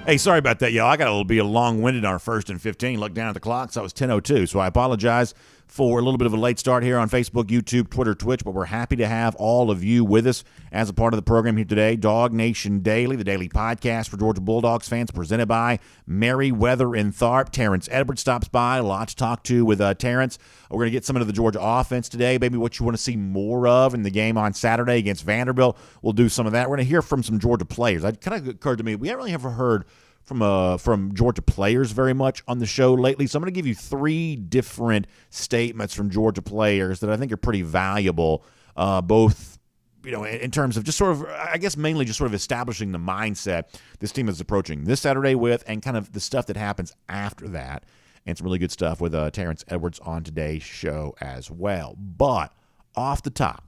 Hey, sorry about that, y'all. I got to be a long-winded on our 1st and 15. Look down at the clock, so it was 10:02. So I apologize for a little bit of a late start here on Facebook, YouTube, Twitter, Twitch, but we're happy to have all of you with us as a part of the program here today. DawgNation Daily, the daily podcast for Georgia Bulldogs fans, presented by Merriweather and Tharp. Terrence Edwards stops by. A lot to talk to with Terrence. We're going to get some into the Georgia offense today, maybe what you want to see more of in the game on Saturday against Vanderbilt. We'll do some of that. We're going to hear from some Georgia players. It kind of occurred to me, we haven't really ever heard from Georgia players very much on the show lately. So I'm going to give you 3 different statements from Georgia players that I think are pretty valuable, both in terms of just sort of, I guess mainly just sort of establishing the mindset this team is approaching this Saturday with, and kind of the stuff that happens after that. And some really good stuff with Terrence Edwards on today's show as well. But off the top,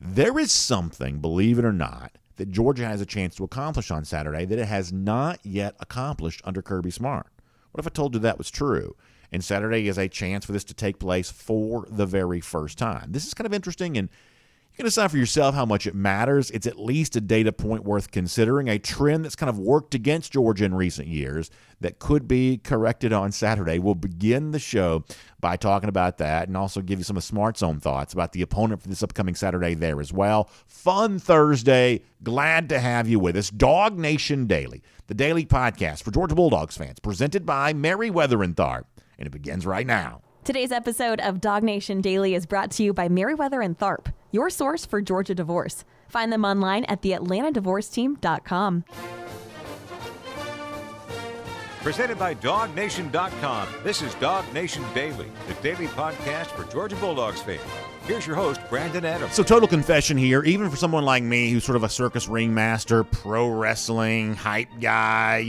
there is something, believe it or not, that Georgia has a chance to accomplish on Saturday that it has not yet accomplished under Kirby Smart. What if I told you that was true? And Saturday is a chance for this to take place for the very first time. This is kind of interesting, and you can decide for yourself how much it matters. It's at least a data point worth considering, a trend that's kind of worked against Georgia in recent years that could be corrected on Saturday. We'll begin the show by talking about that and also give you some of Smart's own thoughts about the opponent for this upcoming Saturday there as well. Fun Thursday. Glad to have you with us. DawgNation Daily, the daily podcast for Georgia Bulldogs fans, presented by Merriweather and Tharp. And it begins right now. Today's episode of DawgNation Daily is brought to you by Merriweather and Tharp, your source for Georgia divorce. Find them online at theatlantadivorceteam.com. Presented by DawgNation.com. This is DawgNation Daily, the daily podcast for Georgia Bulldogs fans. Here's your host, Brandon Adams. So total confession here, even for someone like me who's sort of a circus ringmaster, pro wrestling, hype guy,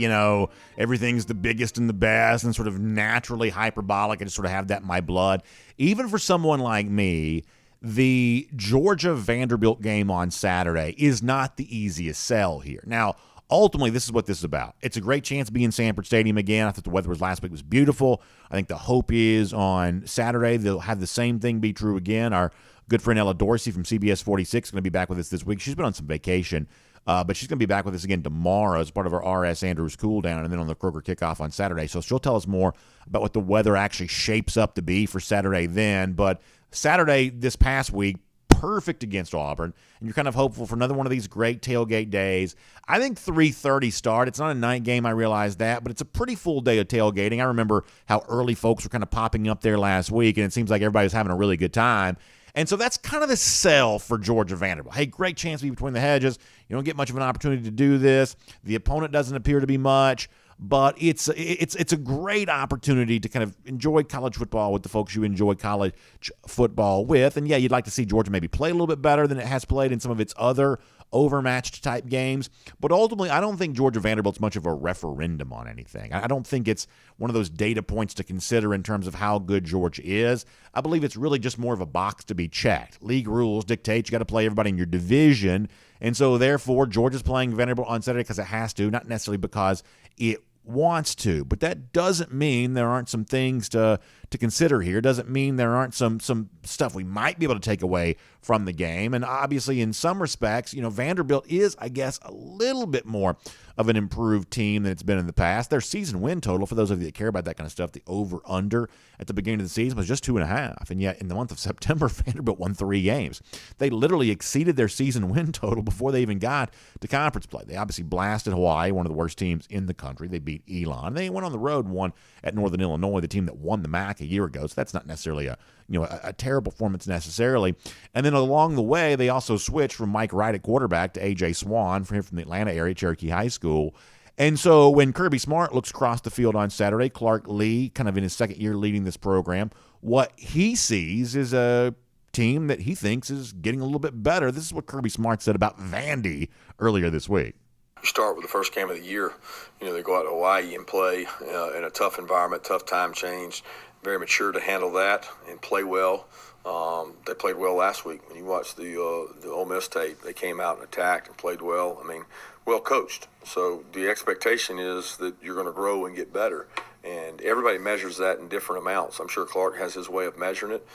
everything's the biggest and the best and sort of naturally hyperbolic. I just sort of have that in my blood. Even for someone like me, the Georgia-Vanderbilt game on Saturday is not the easiest sell here. Now, ultimately, this is what this is about. It's a great chance to be in Sanford Stadium again. I thought the weather last week was beautiful. I think the hope is on Saturday they'll have the same thing be true again. Our good friend Ella Dorsey from CBS 46 is going to be back with us this week. She's been on some vacation, but she's going to be back with us again tomorrow as part of our R.S. Andrews cool down and then on the Kroger kickoff on Saturday. So she'll tell us more about what the weather actually shapes up to be for Saturday then. But Saturday this past week, perfect against Auburn, and you're kind of hopeful for another one of these great tailgate days. I think 3:30 start. It's not a night game, I realize that, but it's a pretty full day of tailgating. I remember how early folks were kind of popping up there last week, and it seems like everybody was having a really good time. And so that's kind of the sell for Georgia-Vanderbilt. Hey, great chance to be between the hedges. You don't get much of an opportunity to do this. The opponent doesn't appear to be much. But it's a great opportunity to kind of enjoy college football with the folks you enjoy college football with. And, yeah, you'd like to see Georgia maybe play a little bit better than it has played in some of its other overmatched type games. But ultimately, I don't think Georgia-Vanderbilt's much of a referendum on anything. I don't think it's one of those data points to consider in terms of how good Georgia is. I believe it's really just more of a box to be checked. League rules dictate you got to play everybody in your division. And so, therefore, Georgia's playing Vanderbilt on Saturday because it has to, not necessarily because it wants to. But that doesn't mean there aren't some things to consider here. It doesn't mean there aren't some stuff we might be able to take away from the game. And obviously, in some respects, Vanderbilt is, I guess, a little bit more of an improved team than it's been in the past. Their season win total, for those of you that care about that kind of stuff, the over-under at the beginning of the season was just 2.5. And yet, in the month of September, Vanderbilt won 3 games. They literally exceeded their season win total before they even got to conference play. They obviously blasted Hawaii, one of the worst teams in the country. They beat Elon. They went on the road and won at Northern Illinois, the team that won the MAC a year ago. So that's not necessarily a terrible performance necessarily. And then along the way, they also switched from Mike Wright at quarterback to A.J. Swan from the Atlanta area, Cherokee High School. And so when Kirby Smart looks across the field on Saturday, Clark Lee, kind of in his second year leading this program, what he sees is a team that he thinks is getting a little bit better. This is what Kirby Smart said about Vandy earlier this week. You start with the first game of the year. They go out to Hawaii and play in a tough environment, tough time change. Very mature to handle that and play well. They played well last week. When you watch the Ole Miss tape, they came out and attacked and played well. Well coached. So the expectation is that you're going to grow and get better. And everybody measures that in different amounts. I'm sure Clark has his way of measuring it,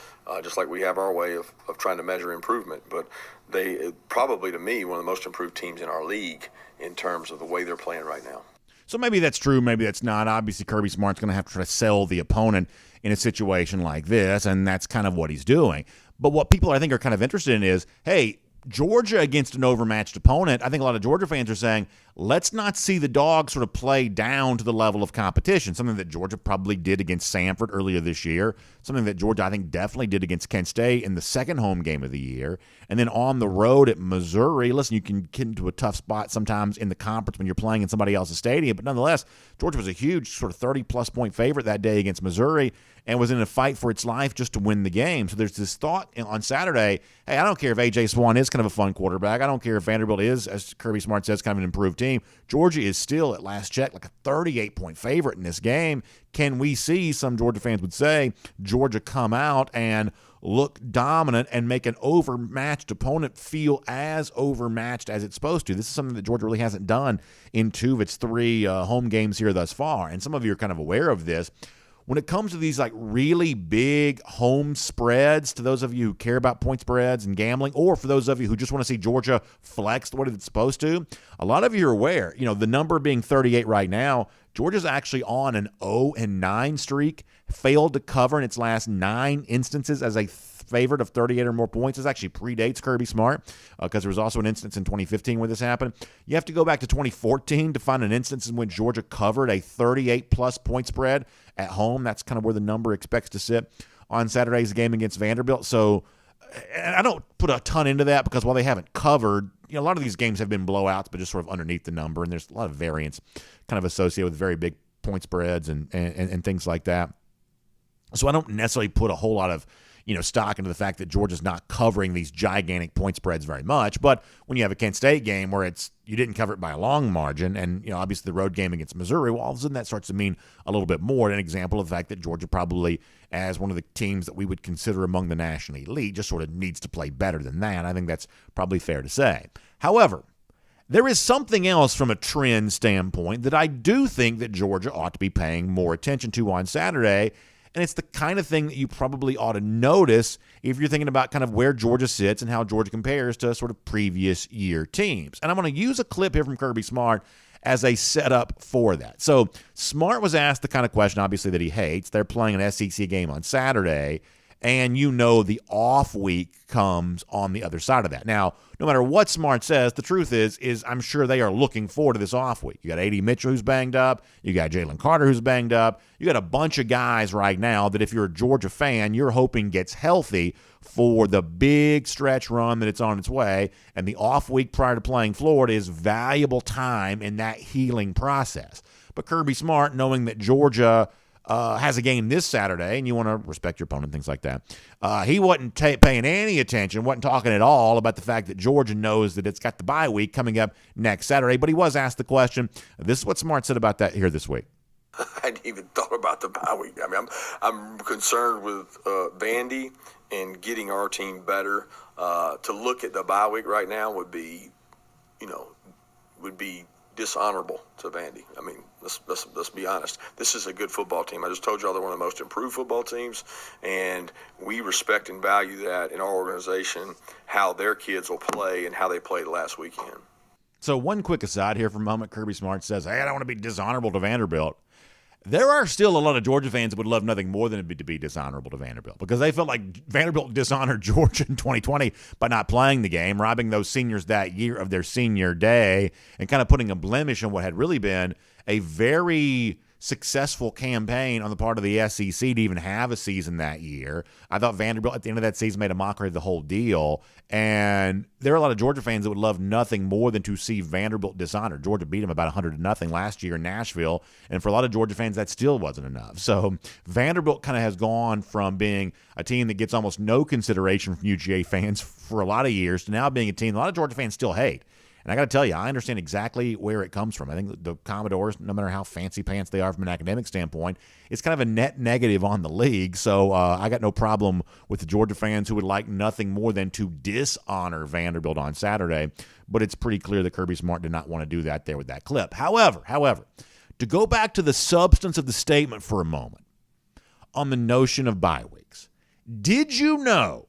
just like we have our way of trying to measure improvement. But they probably, to me, one of the most improved teams in our league in terms of the way they're playing right now. So maybe that's true, maybe that's not. Obviously, Kirby Smart's going to have to try to sell the opponent in a situation like this, and that's kind of what he's doing. But what people, I think, are kind of interested in is, hey, Georgia against an overmatched opponent, I think a lot of Georgia fans are saying, let's not see the Dogs sort of play down to the level of competition, something that Georgia probably did against Samford earlier this year, something that Georgia, I think, definitely did against Kent State in the second home game of the year. And then on the road at Missouri, listen, you can get into a tough spot sometimes in the conference when you're playing in somebody else's stadium, but nonetheless, Georgia was a huge sort of 30-plus point favorite that day against Missouri and was in a fight for its life just to win the game. So there's this thought on Saturday, hey, I don't care if A.J. Swann is kind of a fun quarterback. I don't care if Vanderbilt is, as Kirby Smart says, kind of an improved team. Georgia is still, at last check, like a 38-point favorite in this game. Can we see, some Georgia fans would say, Georgia come out and look dominant and make an overmatched opponent feel as overmatched as it's supposed to? This is something that Georgia really hasn't done in 2 of its 3 home games here thus far. And some of you are kind of aware of this. When it comes to these like really big home spreads, to those of you who care about point spreads and gambling, or for those of you who just want to see Georgia flex what it's supposed to, a lot of you are aware, the number being 38 right now, Georgia's actually on an 0-9 streak, failed to cover in its last 9 instances as a favorite of 38 or more points. This actually predates Kirby Smart because there was also an instance in 2015 where this happened. You have to go back to 2014 to find an instance in which Georgia covered a 38-plus point spread at home. That's kind of where the number expects to sit on Saturday's game against Vanderbilt. So I don't put a ton into that because while they haven't covered, a lot of these games have been blowouts, but just sort of underneath the number, and there's a lot of variance kind of associated with very big point spreads and things like that. So I don't necessarily put a whole lot of stock into the fact that Georgia's not covering these gigantic point spreads very much. But when you have a Kent State game where you didn't cover it by a long margin, and obviously the road game against Missouri, well, all of a sudden that starts to mean a little bit more. An example of the fact that Georgia probably, as one of the teams that we would consider among the national elite, just sort of needs to play better than that. I think that's probably fair to say. However, there is something else from a trend standpoint that I do think that Georgia ought to be paying more attention to on Saturday. And it's the kind of thing that you probably ought to notice if you're thinking about kind of where Georgia sits and how Georgia compares to sort of previous year teams. And I'm going to use a clip here from Kirby Smart as a setup for that. So Smart was asked the kind of question, obviously, that he hates. They're playing an SEC game on Saturday, and the off week comes on the other side of that. Now, no matter what Smart says, the truth is I'm sure they are looking forward to this off week. You got A.D. Mitchell who's banged up. You got Jalen Carter who's banged up. You got a bunch of guys right now that if you're a Georgia fan, you're hoping gets healthy for the big stretch run that it's on its way. And the off week prior to playing Florida is valuable time in that healing process. But Kirby Smart, knowing that Georgia has a game this Saturday, and you want to respect your opponent, things like that. He wasn't paying any attention, wasn't talking at all about the fact that Georgia knows that it's got the bye week coming up next Saturday, but he was asked the question. This is what Smart said about that here this week. I hadn't even thought about the bye week. I mean, I'm concerned with Vandy and getting our team better. To look at the bye week right now would be dishonorable to Vandy. I mean, let's be honest. This is a good football team. I just told y'all they're one of the most improved football teams, and we respect and value that in our organization, how their kids will play and how they played last weekend. So one quick aside here for a moment. Kirby Smart says, hey, I don't want to be dishonorable to Vanderbilt. There are still a lot of Georgia fans that would love nothing more than to be dishonorable to Vanderbilt because they felt like Vanderbilt dishonored Georgia in 2020 by not playing the game, robbing those seniors that year of their senior day, and kind of putting a blemish on what had really been a very successful campaign on the part of the SEC to even have a season that year. I thought Vanderbilt at the end of that season made a mockery of the whole deal, and there are a lot of Georgia fans that would love nothing more than to see Vanderbilt dishonored. Georgia beat them about 100-0 last year in Nashville, and for a lot of Georgia fans, that still wasn't enough. So Vanderbilt kind of has gone from being a team that gets almost no consideration from UGA fans for a lot of years to now being a team a lot of Georgia fans still hate. And I got to tell you, I understand exactly where it comes from. I think the Commodores, no matter how fancy pants they are from an academic standpoint, it's kind of a net negative on the league. So I got no problem with the Georgia fans who would like nothing more than to dishonor Vanderbilt on Saturday. But it's pretty clear that Kirby Smart did not want to do that there with that clip. However, to go back to the substance of the statement for a moment on the notion of bye weeks, did you know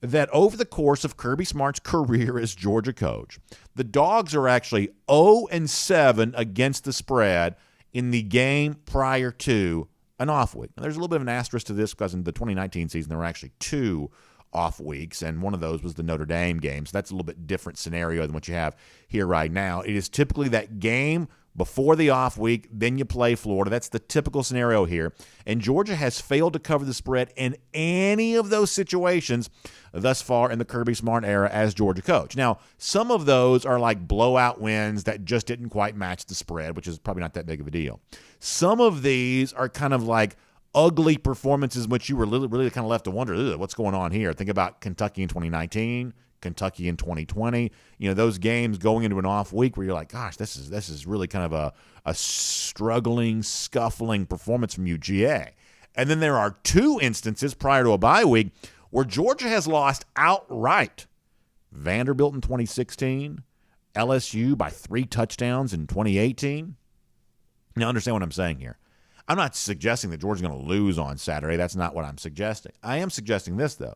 that over the course of Kirby Smart's career as Georgia coach, the Dogs are actually 0-7 against the spread in the game prior to an off week. Now, there's a little bit of an asterisk to this because in the 2019 season, there were actually 2 off weeks, and one of those was the Notre Dame game. So that's a little bit different scenario than what you have here right now. It is typically that game before the off week, then you play Florida. That's the typical scenario here. And Georgia has failed to cover the spread in any of those situations thus far in the Kirby Smart era as Georgia coach. Now, some of those are like blowout wins that just didn't quite match the spread, which is probably not that big of a deal. Some of these are kind of like ugly performances in which you were really kind of left to wonder, what's going on here? Think about Kentucky in 2019, Kentucky in 2020. Those games going into an off week where you're like, gosh, this is really kind of a struggling, scuffling performance from UGA. And then there are 2 instances prior to a bye week where Georgia has lost outright. Vanderbilt in 2016, LSU by 3 touchdowns in 2018. Now, understand what I'm saying here. I'm not suggesting that Georgia's going to lose on Saturday. That's not what I'm suggesting. I am suggesting this, though,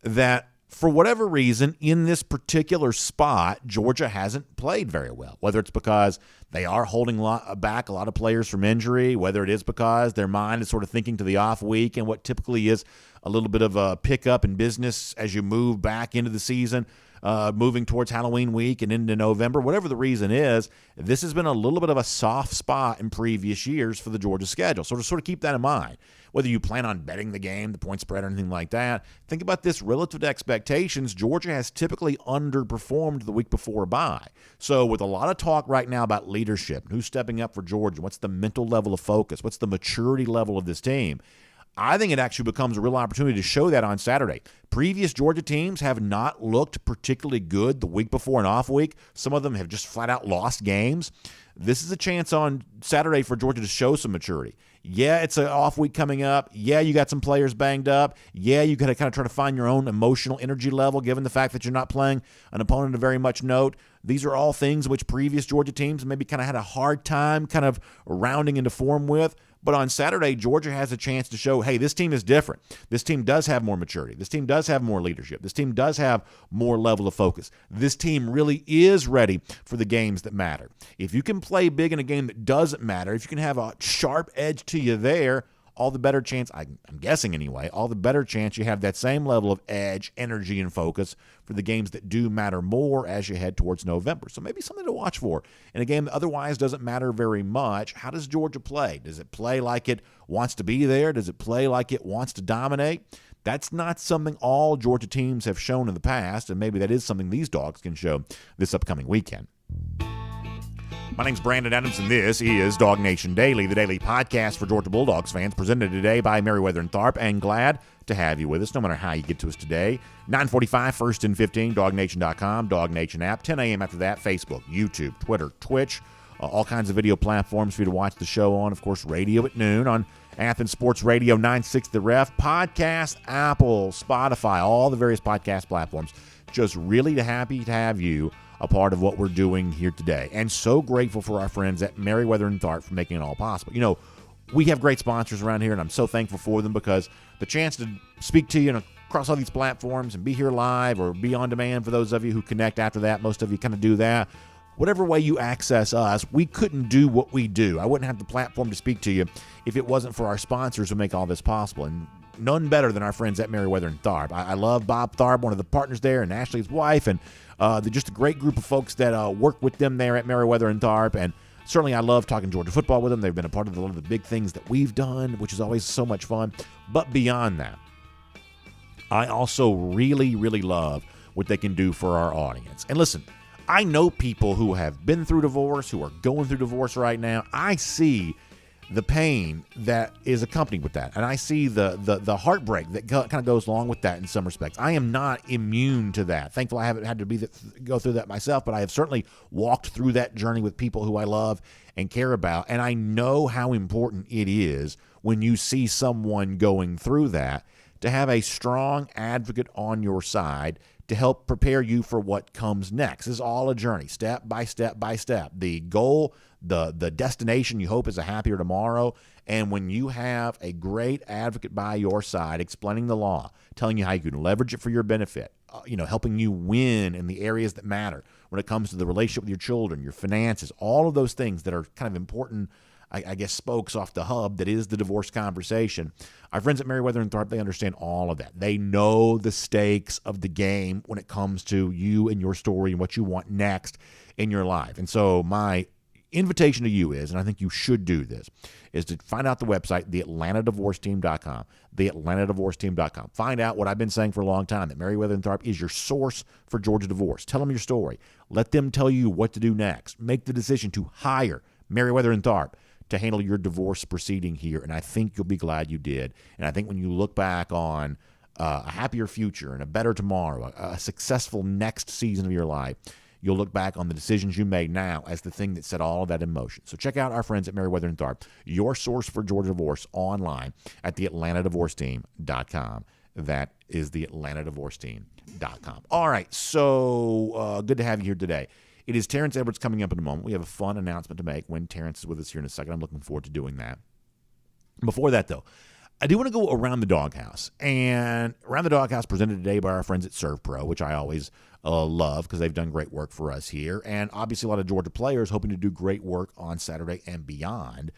that for whatever reason, in this particular spot, Georgia hasn't played very well, whether it's because they are holding back a lot of players from injury, whether it is because their mind is sort of thinking to the off week and what typically is a little bit of a pickup in business as you move back into the season, moving towards Halloween week and into November. Whatever the reason is, this has been a little bit of a soft spot in previous years for the Georgia schedule. So to sort of keep that in mind, whether you plan on betting the game, the point spread, or anything like that, think about this relative to expectations. Georgia has typically underperformed the week before a bye. So with a lot of talk right now about leadership, who's stepping up for Georgia, what's the mental level of focus, what's the maturity level of this team, I think it actually becomes a real opportunity to show that on Saturday. Previous Georgia teams have not looked particularly good the week before an off week. Some of them have just flat out lost games. This is a chance on Saturday for Georgia to show some maturity. Yeah, it's an off week coming up. Yeah, you got some players banged up. Yeah, you got to kind of try to find your own emotional energy level given the fact that you're not playing an opponent of very much note. These are all things which previous Georgia teams maybe kind of had a hard time kind of rounding into form with. But on Saturday, Georgia has a chance to show, hey, this team is different. This team does have more maturity. This team does have more leadership. This team does have more level of focus. This team really is ready for the games that matter. If you can play big in a game that doesn't matter, if you can have a sharp edge to you there, all the better chance, I'm guessing anyway, all the better chance you have that same level of edge, energy, and focus for the games that do matter more as you head towards November. So maybe something to watch for. In a game that otherwise doesn't matter very much, how does Georgia play? Does it play like it wants to be there? Does it play like it wants to dominate? That's not something all Georgia teams have shown in the past, and maybe that is something these Dogs can show this upcoming weekend. My name's Brandon Adams, and this is DawgNation Daily, the daily podcast for Georgia Bulldogs fans, presented today by Merriweather and Tharp, and glad to have you with us, no matter how you get to us today. 9:45, 1st and 15, dawgnation.com, DawgNation app, 10 a.m. after that, Facebook, YouTube, Twitter, Twitch, all kinds of video platforms for you to watch the show on. Of course, radio at noon on Athens Sports Radio 96 The Ref, podcast, Apple, Spotify, all the various podcast platforms. Just really happy to have you a part of what we're doing here today. And so grateful for our friends at Merriweather and Tharp for making it all possible. We have great sponsors around here, and I'm so thankful for them because the chance to speak to you across all these platforms and be here live or be on demand for those of you who connect after that, most of you kind of do that. Whatever way you access us, we couldn't do what we do. I wouldn't have the platform to speak to you if it wasn't for our sponsors who make all this possible. And none better than our friends at Merriweather and Tharp. I love Bob Tharp, one of the partners there, and Ashley's wife, and they're just a great group of folks that work with them there at Merriweather and Tharp. And certainly I love talking Georgia football with them. They've been a part of a lot of the big things that we've done, which is always so much fun. But beyond that, I also really, really love what they can do for our audience. And listen, I know people who have been through divorce, who are going through divorce right now. I see the pain that is accompanied with that, and I see the heartbreak that kind of goes along with that in some respects. I am not immune to that. Thankfully, I haven't had to go through that myself, but I have certainly walked through that journey with people who I love and care about, and I know how important it is when you see someone going through that to have a strong advocate on your side to help prepare you for what comes next. This is all a journey, step by step by step. The goal, the destination you hope is a happier tomorrow. And when you have a great advocate by your side explaining the law, telling you how you can leverage it for your benefit, helping you win in the areas that matter when it comes to the relationship with your children, your finances, all of those things that are kind of important, I guess, spokes off the hub that is the divorce conversation. Our friends at Meriwether and Tharp, they understand all of that. They know the stakes of the game when it comes to you and your story and what you want next in your life. And so my invitation to you is, and I think you should do this, is to find out the website, theatlantadivorceteam.com, theatlantadivorceteam.com. Find out what I've been saying for a long time, that Meriwether and Tharp is your source for Georgia divorce. Tell them your story. Let them tell you what to do next. Make the decision to hire Meriwether and Tharp to handle your divorce proceeding here, and I think you'll be glad you did. And I think when you look back on a happier future and a better tomorrow, a successful next season of your life, you'll look back on the decisions you made now as the thing that set all of that in motion. So check out our friends at Meriwether and Tharp, your source for Georgia divorce, online at theatlantadivorceteam.com. That is theatlantadivorceteam.com. All right, so good to have you here today. It is Terrence Edwards coming up in a moment. We have a fun announcement to make when Terrence is with us here in a second. I'm looking forward to doing that. Before that, though, I do want to go around the doghouse. And around the doghouse presented today by our friends at ServPro, which I always love because they've done great work for us here. And obviously a lot of Georgia players hoping to do great work on Saturday and beyond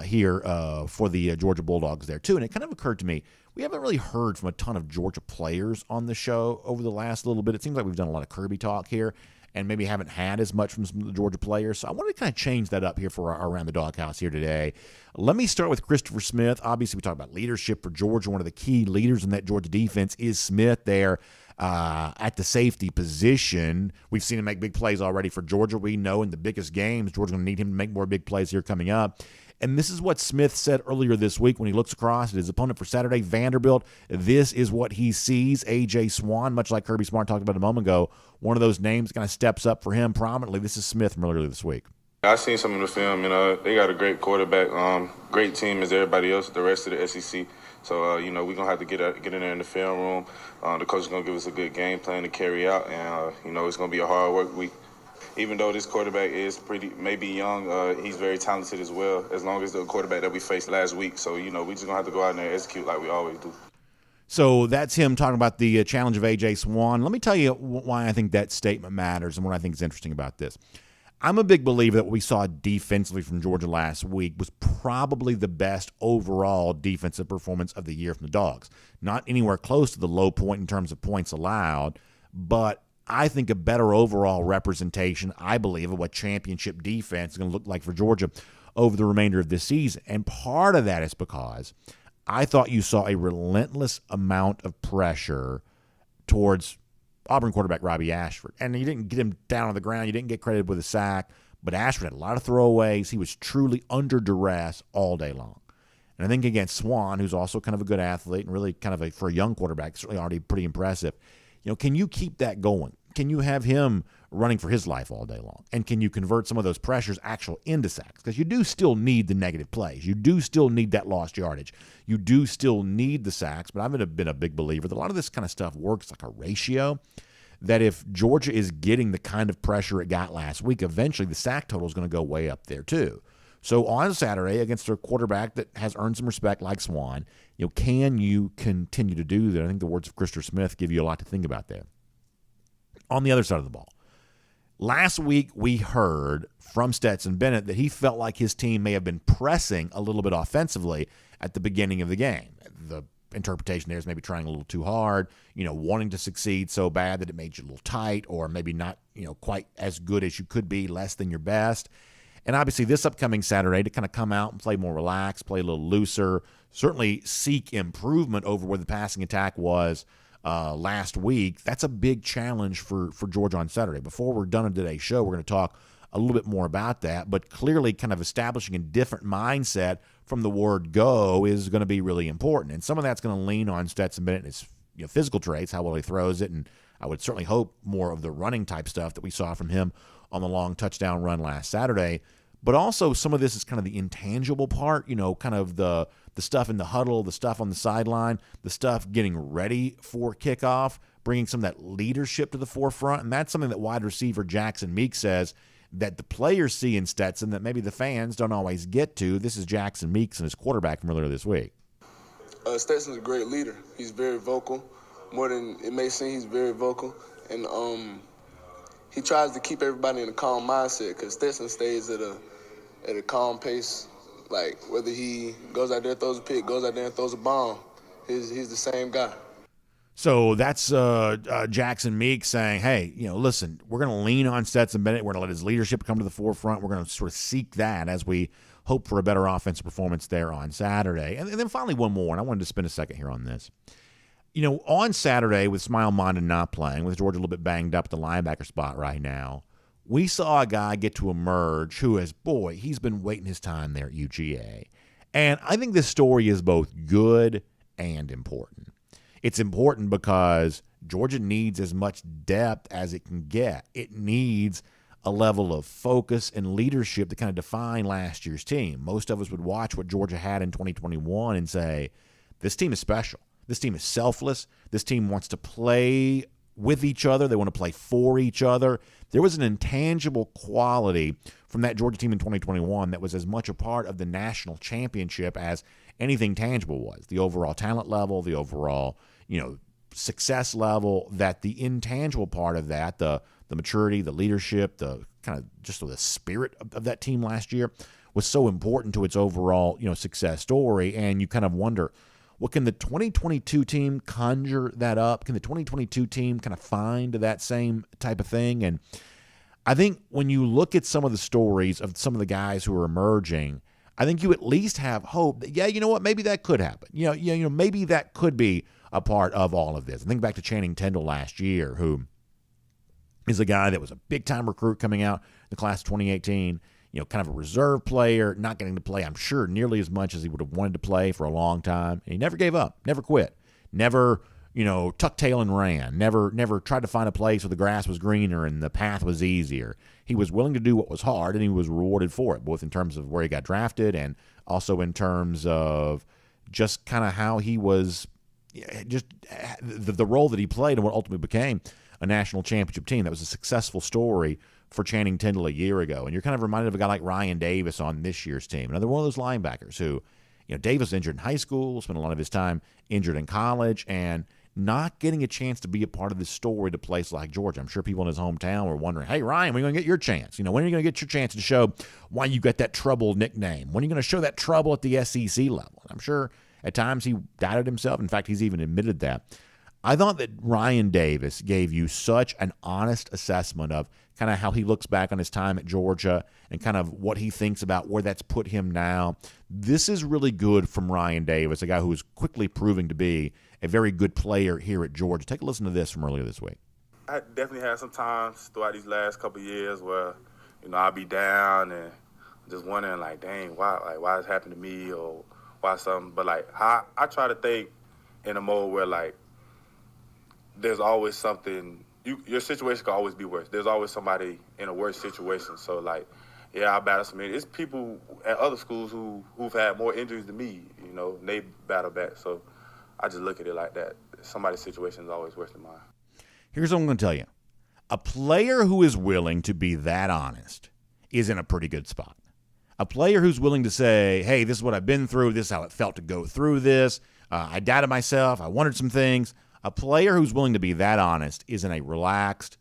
here for the Georgia Bulldogs there, too. And it kind of occurred to me, we haven't really heard from a ton of Georgia players on the show over the last little bit. It seems like we've done a lot of Kirby talk here, and maybe haven't had as much from some of the Georgia players. So I wanted to kind of change that up here for our Around the Doghouse here today. Let me start with Christopher Smith. Obviously, we talk about leadership for Georgia. One of the key leaders in that Georgia defense is Smith there at the safety position. We've seen him make big plays already for Georgia. We know in the biggest games, Georgia's going to need him to make more big plays here coming up. And this is what Smith said earlier this week when he looks across at his opponent for Saturday, Vanderbilt. This is what he sees. A.J. Swan, much like Kirby Smart talked about a moment ago, one of those names kind of steps up for him prominently. This is Smith from earlier this week. I seen some of the film, they got a great quarterback, great team as everybody else, the rest of the SEC. So, we're going to have to get in there in the film room. The coach is going to give us a good game plan to carry out, and, it's going to be a hard work week. Even though this quarterback is maybe young, he's very talented as well, as long as the quarterback that we faced last week. So, we just going to have to go out there and execute like we always do. So that's him talking about the challenge of A.J. Swan. Let me tell you why I think that statement matters and what I think is interesting about this. I'm a big believer that what we saw defensively from Georgia last week was probably the best overall defensive performance of the year from the Dogs. Not anywhere close to the low point in terms of points allowed, but I think a better overall representation, I believe, of what championship defense is going to look like for Georgia over the remainder of this season. And part of that is because I thought you saw a relentless amount of pressure towards Auburn quarterback Robbie Ashford. And you didn't get him down on the ground. You didn't get credited with a sack. But Ashford had a lot of throwaways. He was truly under duress all day long. And I think against Swan, who's also kind of a good athlete and really kind of for a young quarterback, certainly already pretty impressive, can you keep that going? Can you have him running for his life all day long? And can you convert some of those pressures actually into sacks? Because you do still need the negative plays. You do still need that lost yardage. You do still need the sacks. But I've been a big believer that a lot of this kind of stuff works like a ratio, that if Georgia is getting the kind of pressure it got last week, eventually the sack total is going to go way up there too. So on Saturday against a quarterback that has earned some respect like Swan, can you continue to do that? I think the words of Christopher Smith give you a lot to think about there. On the other side of the ball, last week we heard from Stetson Bennett that he felt like his team may have been pressing a little bit offensively at the beginning of the game. The interpretation there is maybe trying a little too hard, wanting to succeed so bad that it made you a little tight, or maybe not, quite as good as you could be, less than your best. And obviously this upcoming Saturday to kind of come out and play more relaxed, play a little looser, certainly seek improvement over where the passing attack was last week. That's a big challenge for Georgia on Saturday. Before we're done in today's show, we're going to talk a little bit more about that, but clearly kind of establishing a different mindset from the word go is going to be really important. And some of that's going to lean on Stetson Bennett and his physical traits, how well he throws it, and I would certainly hope more of the running type stuff that we saw from him on the long touchdown run last Saturday. But also some of this is kind of the intangible part, kind of the stuff in the huddle, the stuff on the sideline, the stuff getting ready for kickoff, bringing some of that leadership to the forefront. And that's something that wide receiver Jackson Meeks says that the players see in Stetson that maybe the fans don't always get to. This is Jackson Meeks and his quarterback from earlier this week. Stetson's a great leader. He's very vocal. More than it may seem, he's very vocal. And he tries to keep everybody in a calm mindset because Stetson stays at a calm pace. Like, whether he goes out there, throws a pick, goes out there and throws a bomb, he's the same guy. So that's Jackson Meeks saying, hey, listen, we're going to lean on Stetson Bennett. We're going to let his leadership come to the forefront. We're going to sort of seek that as we hope for a better offensive performance there on Saturday. And then finally one more, and I wanted to spend a second here on this. On Saturday, with Smile Mondon not playing, with Georgia a little bit banged up at the linebacker spot right now, we saw a guy get to emerge who has, he's been waiting his time there at UGA. And I think this story is both good and important. It's important because Georgia needs as much depth as it can get. It needs a level of focus and leadership to kind of define last year's team. Most of us would watch what Georgia had in 2021 and say, this team is special. This team is selfless. This team wants to play with each other. They want to play for each other. There was an intangible quality from that Georgia team in 2021 that was as much a part of the national championship as anything tangible was. The overall talent level, the overall, success level, that the intangible part of that, the maturity, the leadership, the kind of just the spirit of that team last year was so important to its overall, success story. And you kind of wonder, well, can the 2022 team conjure that up? Can the 2022 team kind of find that same type of thing? And I think when you look at some of the stories of some of the guys who are emerging, I think you at least have hope that, you know what, maybe that could happen. Maybe that could be a part of all of this. I think back to Channing Tindall last year, who is a guy that was a big-time recruit coming out in the class of 2018, kind of a reserve player, not getting to play, I'm sure, nearly as much as he would have wanted to play for a long time. And he never gave up, never quit, never, tucked tail and ran, never tried to find a place where the grass was greener and the path was easier. He was willing to do what was hard, and he was rewarded for it, both in terms of where he got drafted and also in terms of just kind of how he was, just the role that he played and what ultimately became a national championship team. That was a successful story for Channing Tindall a year ago. And you're kind of reminded of a guy like Ryan Davis on this year's team, another one of those linebackers who, Davis injured in high school, spent a lot of his time injured in college, and not getting a chance to be a part of this story to a place like Georgia. I'm sure people in his hometown were wondering, hey, Ryan, when are you going to get your chance? When are you going to get your chance to show why you got that trouble nickname? When are you going to show that trouble at the SEC level? I'm sure at times he doubted himself. In fact, he's even admitted that. I thought that Ryan Davis gave you such an honest assessment of kind of how he looks back on his time at Georgia and kind of what he thinks about where that's put him now. This is really good from Ryan Davis, a guy who is quickly proving to be a very good player here at Georgia. Take a listen to this from earlier this week. I definitely had some times throughout these last couple of years where, I'll be down and just wondering, like, dang, why this happened to me or why something. But, I try to think in a mode where, there's always something. Your situation could always be worse. There's always somebody in a worse situation. So, I battle some injuries. It's people at other schools who've had more injuries than me, and they battle back. So I just look at it like that. Somebody's situation is always worse than mine. Here's what I'm going to tell you. A player who is willing to be that honest is in a pretty good spot. A player who's willing to say, hey, this is what I've been through. This is how it felt to go through this. I doubted myself. I wondered some things. A player who's willing to be that honest is in a relaxed,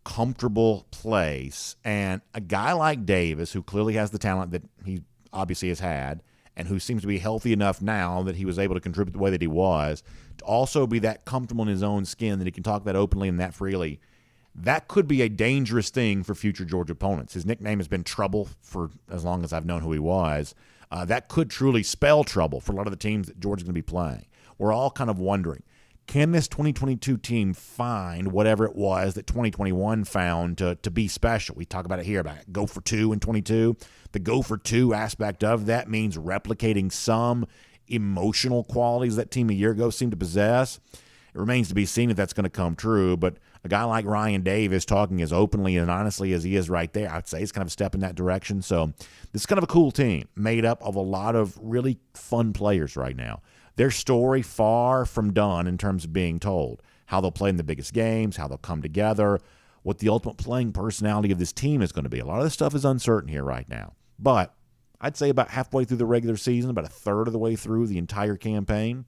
comfortable place. And a guy like Davis, who clearly has the talent that he obviously has had, and who seems to be healthy enough now that he was able to contribute the way that he was, to also be that comfortable in his own skin that he can talk that openly and that freely, that could be a dangerous thing for future Georgia opponents. His nickname has been Trouble for as long as I've known who he was. That could truly spell trouble for a lot of the teams that Georgia's going to be playing. We're all kind of wondering, can this 2022 team find whatever it was that 2021 found to be special? We talk about it here, about go for two in 22. The go for two aspect of that means replicating some emotional qualities that team a year ago seemed to possess. It remains to be seen if that's going to come true, but a guy like Ryan Davis talking as openly and honestly as he is right there, I'd say he's kind of a step in that direction. So this is kind of a cool team made up of a lot of really fun players right now. Their story far from done in terms of being told. how they'll play in the biggest games, how they'll come together, what the ultimate playing personality of this team is going to be. A lot of this stuff is uncertain here right now. But I'd say about halfway through the regular season, about a third of the way through the entire campaign,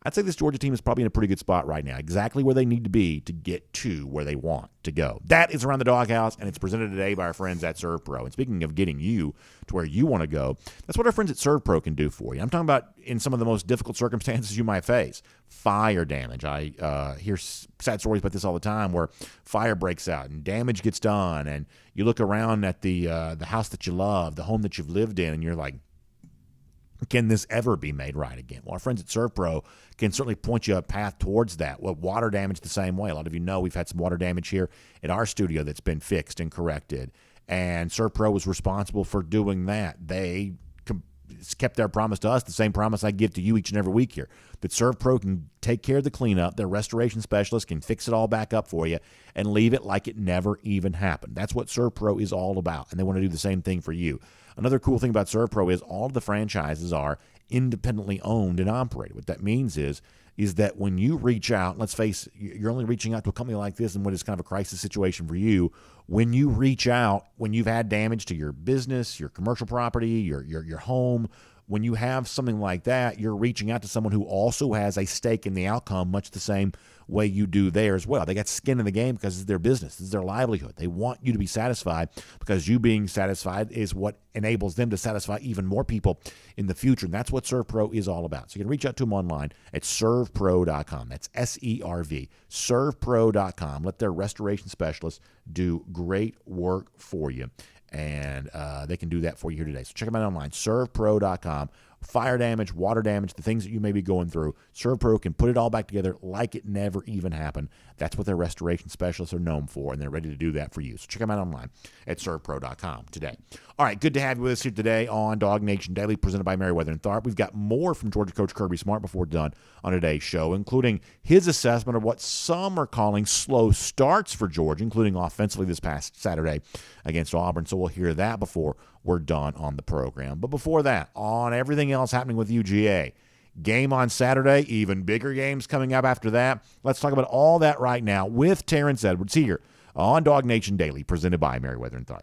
I'd say this Georgia team is probably in a pretty good spot right now, exactly where they need to be to get to where they want to go. That is Around the Doghouse, and it's presented today by our friends at ServPro. And speaking of getting you to where you want to go, that's what our friends at ServPro can do for you. I'm talking about in some of the most difficult circumstances you might face. Fire damage. I hear sad stories about this all the time where fire breaks out and damage gets done, and you look around at the house that you love, the home that you've lived in, and you're like, can this ever be made right again? Well, our friends at ServPro can certainly point you a path towards that. Well, water damage the same way. A lot of you know we've had some water damage here at our studio that's been fixed and corrected, and ServPro was responsible for doing that. They kept their promise to us, the same promise I give to you each and every week here, that ServPro can take care of the cleanup. Their restoration specialist can fix it all back up for you and leave it like it never even happened. That's what ServPro is all about, and they want to do the same thing for you. Another cool thing about ServPro is all of the franchises are independently owned and operated. What that means is that when you reach out, let's face it, you're only reaching out to a company like this in what is kind of a crisis situation for you. When you reach out, when you've had damage to your business, your commercial property, your home, when you have something like that, you're reaching out to someone who also has a stake in the outcome, much the same way you do there as well. They got skin in the game because it's their business. It's their livelihood. They want you to be satisfied because you being satisfied is what enables them to satisfy even more people in the future. And that's what ServPro is all about. So you can reach out to them online at servpro.com. That's SERV, servpro.com. Let their restoration specialists do great work for you. And they can do that for you here today. So check them out online, servpro.com. Fire damage, water damage, the things that you may be going through, ServPro can put it all back together like it never even happened. That's what their restoration specialists are known for, and they're ready to do that for you. So check them out online at servpro.com today. All right, good to have you with us here today on DawgNation Daily, presented by Merriweather and Tharp. We've got more from Georgia coach Kirby Smart before we're done on today's show, including his assessment of what some are calling slow starts for Georgia, including offensively this past Saturday against Auburn. So we'll hear that before we're done on the program. But before that, on everything else happening with UGA, game on Saturday, even bigger games coming up after that. Let's talk about all that right now with Terrence Edwards here on DawgNation Daily, presented by Merriweather and Tharp.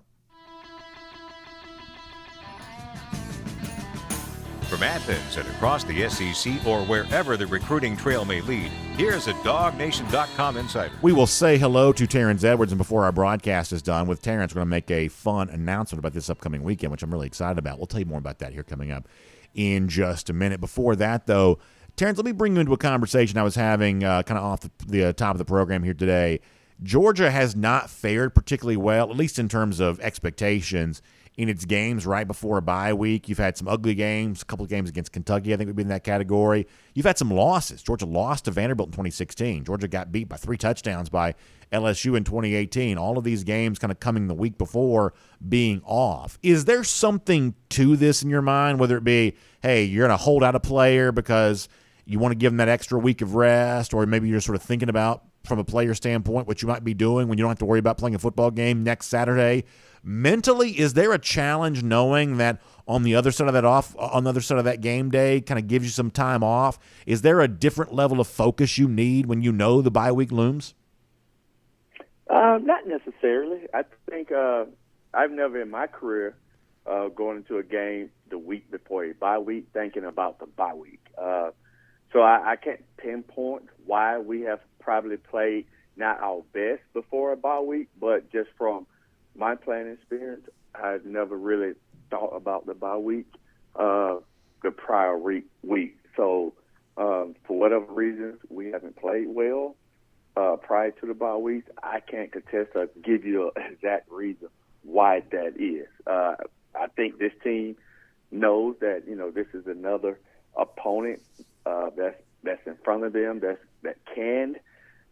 From Athens and across the SEC or wherever the recruiting trail may lead, here's a DawgNation.com insider. We will say hello to Terrence Edwards, and before our broadcast is done with Terrence, we're going to make a fun announcement about this upcoming weekend, which I'm really excited about. We'll tell you more about that here coming up in just a minute. Before that, though, Terrence, let me bring you into a conversation I was having kind of off the top of the program here today. Georgia has not fared particularly well, at least in terms of expectations, in its games right before a bye week. You've had some ugly games, a couple of games against Kentucky, I think would be in that category. You've had some losses. Georgia lost to Vanderbilt in 2016. Georgia got beat by 3 touchdowns by LSU in 2018. All of these games kind of coming the week before being off. Is there something to this in your mind, whether it be, hey, you're going to hold out a player because you want to give them that extra week of rest, or maybe you're sort of thinking about, from a player standpoint, what you might be doing when you don't have to worry about playing a football game next Saturday? Mentally, is there a challenge knowing that on the other side of that game day kind of gives you some time off? Is there a different level of focus you need when you know the bye week looms? Not necessarily. I think I've never in my career going into a game the week before a bye week thinking about the bye week. So I can't pinpoint why we have probably played not our best before a bye week, but just from my playing experience, I've never really thought about the bye week the prior week. So for whatever reasons, we haven't played well prior to the bye week. I can't contest or give you an exact reason why that is. I think this team knows that, this is another opponent that's in front of them that can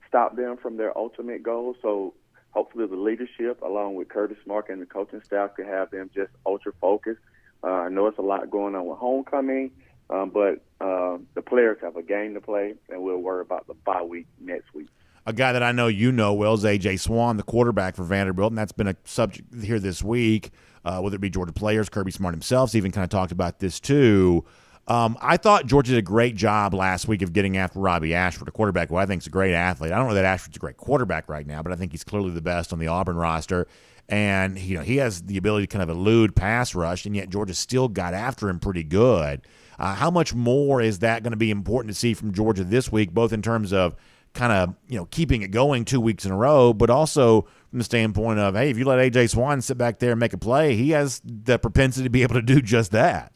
stop them from their ultimate goal. So hopefully the leadership, along with Kirby Smart and the coaching staff, can have them just ultra-focused. I know it's a lot going on with homecoming, but the players have a game to play, and we'll worry about the bye week next week. A guy that I know you know well is A.J. Swan, the quarterback for Vanderbilt, and that's been a subject here this week, whether it be Georgia players, Kirby Smart himself has even kind of talked about this too. I thought Georgia did a great job last week of getting after Robbie Ashford, a quarterback who I think is a great athlete. I don't know that Ashford's a great quarterback right now, but I think he's clearly the best on the Auburn roster. And he has the ability to kind of elude pass rush, and yet Georgia still got after him pretty good. How much more is that going to be important to see from Georgia this week, both in terms of kind of keeping it going 2 weeks in a row, but also from the standpoint of, hey, if you let A.J. Swan sit back there and make a play, he has the propensity to be able to do just that.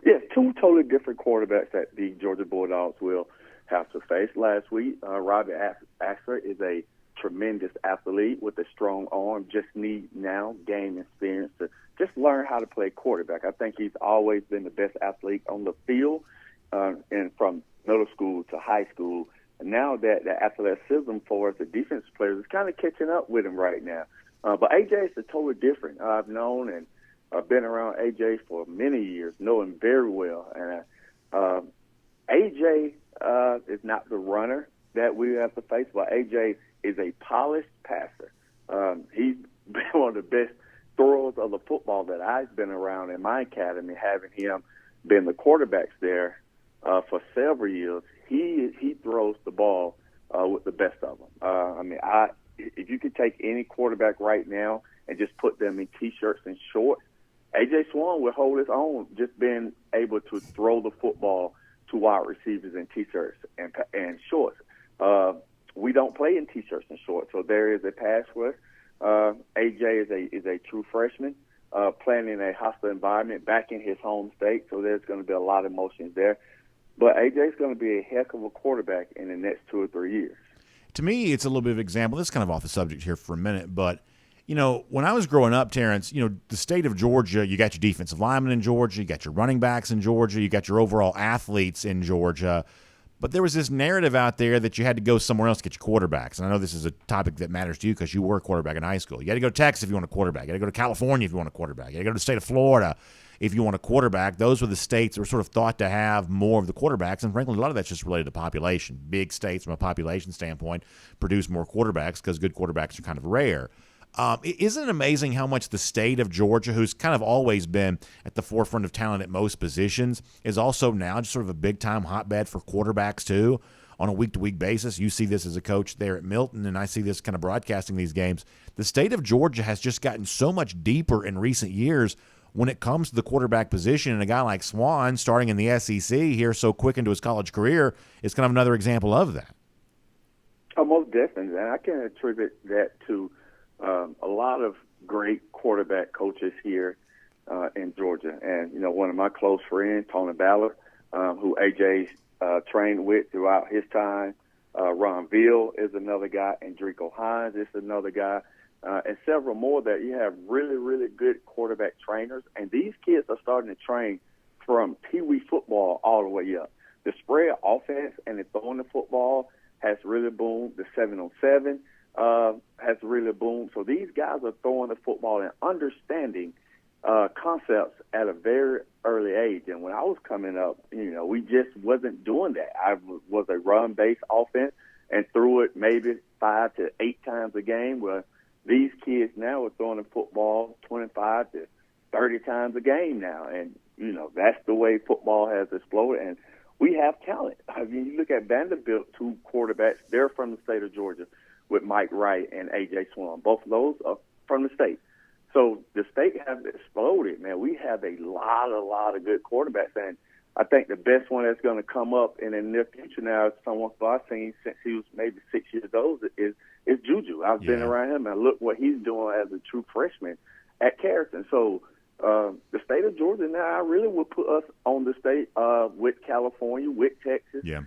Yeah, two totally different quarterbacks that the Georgia Bulldogs will have to face. Last week, Robbie Ashford is a tremendous athlete with a strong arm, just need now game experience to just learn how to play quarterback. I think he's always been the best athlete on the field, and from middle school to high school. And now that the athleticism for us, the defense players, is kind of catching up with him right now. But AJ is totally different. I've known and I've been around AJ for many years, know him very well. And AJ is not the runner that we have to face, but AJ is a polished passer. He's been one of the best throwers of the football that I've been around in my academy, having him been the quarterbacks there for several years. He throws the ball with the best of them. If you could take any quarterback right now and just put them in T-shirts and shorts, A.J. Swan would hold his own, just being able to throw the football to wide receivers in T-shirts and shorts. We don't play in T-shirts and shorts, so there is a pass rush. A.J. is a true freshman playing in a hostile environment back in his home state, so there's going to be a lot of emotions there. But A.J. is going to be a heck of a quarterback in the next 2 or 3 years. To me, it's a little bit of an example. This is kind of off the subject here for a minute, but when I was growing up, Terrence, the state of Georgia, you got your defensive linemen in Georgia, you got your running backs in Georgia, you got your overall athletes in Georgia. But there was this narrative out there that you had to go somewhere else to get your quarterbacks. And I know this is a topic that matters to you because you were a quarterback in high school. You had to go to Texas if you want a quarterback. You had to go to California if you want a quarterback. You had to go to the state of Florida if you want a quarterback. Those were the states that were sort of thought to have more of the quarterbacks. And frankly, a lot of that's just related to population. Big states, from a population standpoint, produce more quarterbacks because good quarterbacks are kind of rare. Isn't it amazing how much the state of Georgia, who's kind of always been at the forefront of talent at most positions, is also now just sort of a big-time hotbed for quarterbacks too on a week-to-week basis? You see this as a coach there at Milton, and I see this kind of broadcasting these games. The state of Georgia has just gotten so much deeper in recent years when it comes to the quarterback position, and a guy like Swan starting in the SEC here so quick into his college career is kind of another example of that. Oh, most definitely, and I can attribute that to a lot of great quarterback coaches here in Georgia. And, one of my close friends, Tony Ballard, who AJ trained with throughout his time. Ron Veal is another guy. Enrico Hines is another guy. And several more that you have really, really good quarterback trainers. And these kids are starting to train from Pee-wee football all the way up. The spread offense and the throwing the football has really boomed. The 7-on-7 has really boomed. So these guys are throwing the football and understanding concepts at a very early age. And when I was coming up, we just wasn't doing that. I was a run-based offense and threw it maybe 5 to 8 times a game, where these kids now are throwing the football 25 to 30 times a game now. And, that's the way football has exploded. And we have talent. I mean, you look at Vanderbilt, 2 quarterbacks, they're from the state of Georgia, with Mike Wright and A.J. Swan. Both of those are from the state. So the state has exploded, man. We have a lot of good quarterbacks. And I think the best one that's going to come up in the near future now is someone who I've seen since he was maybe 6 years old is Juju. I've been around him, and look what he's doing as a true freshman at Carrollton. So the state of Georgia now, I really would put us on the state with California, with Texas. Yeah.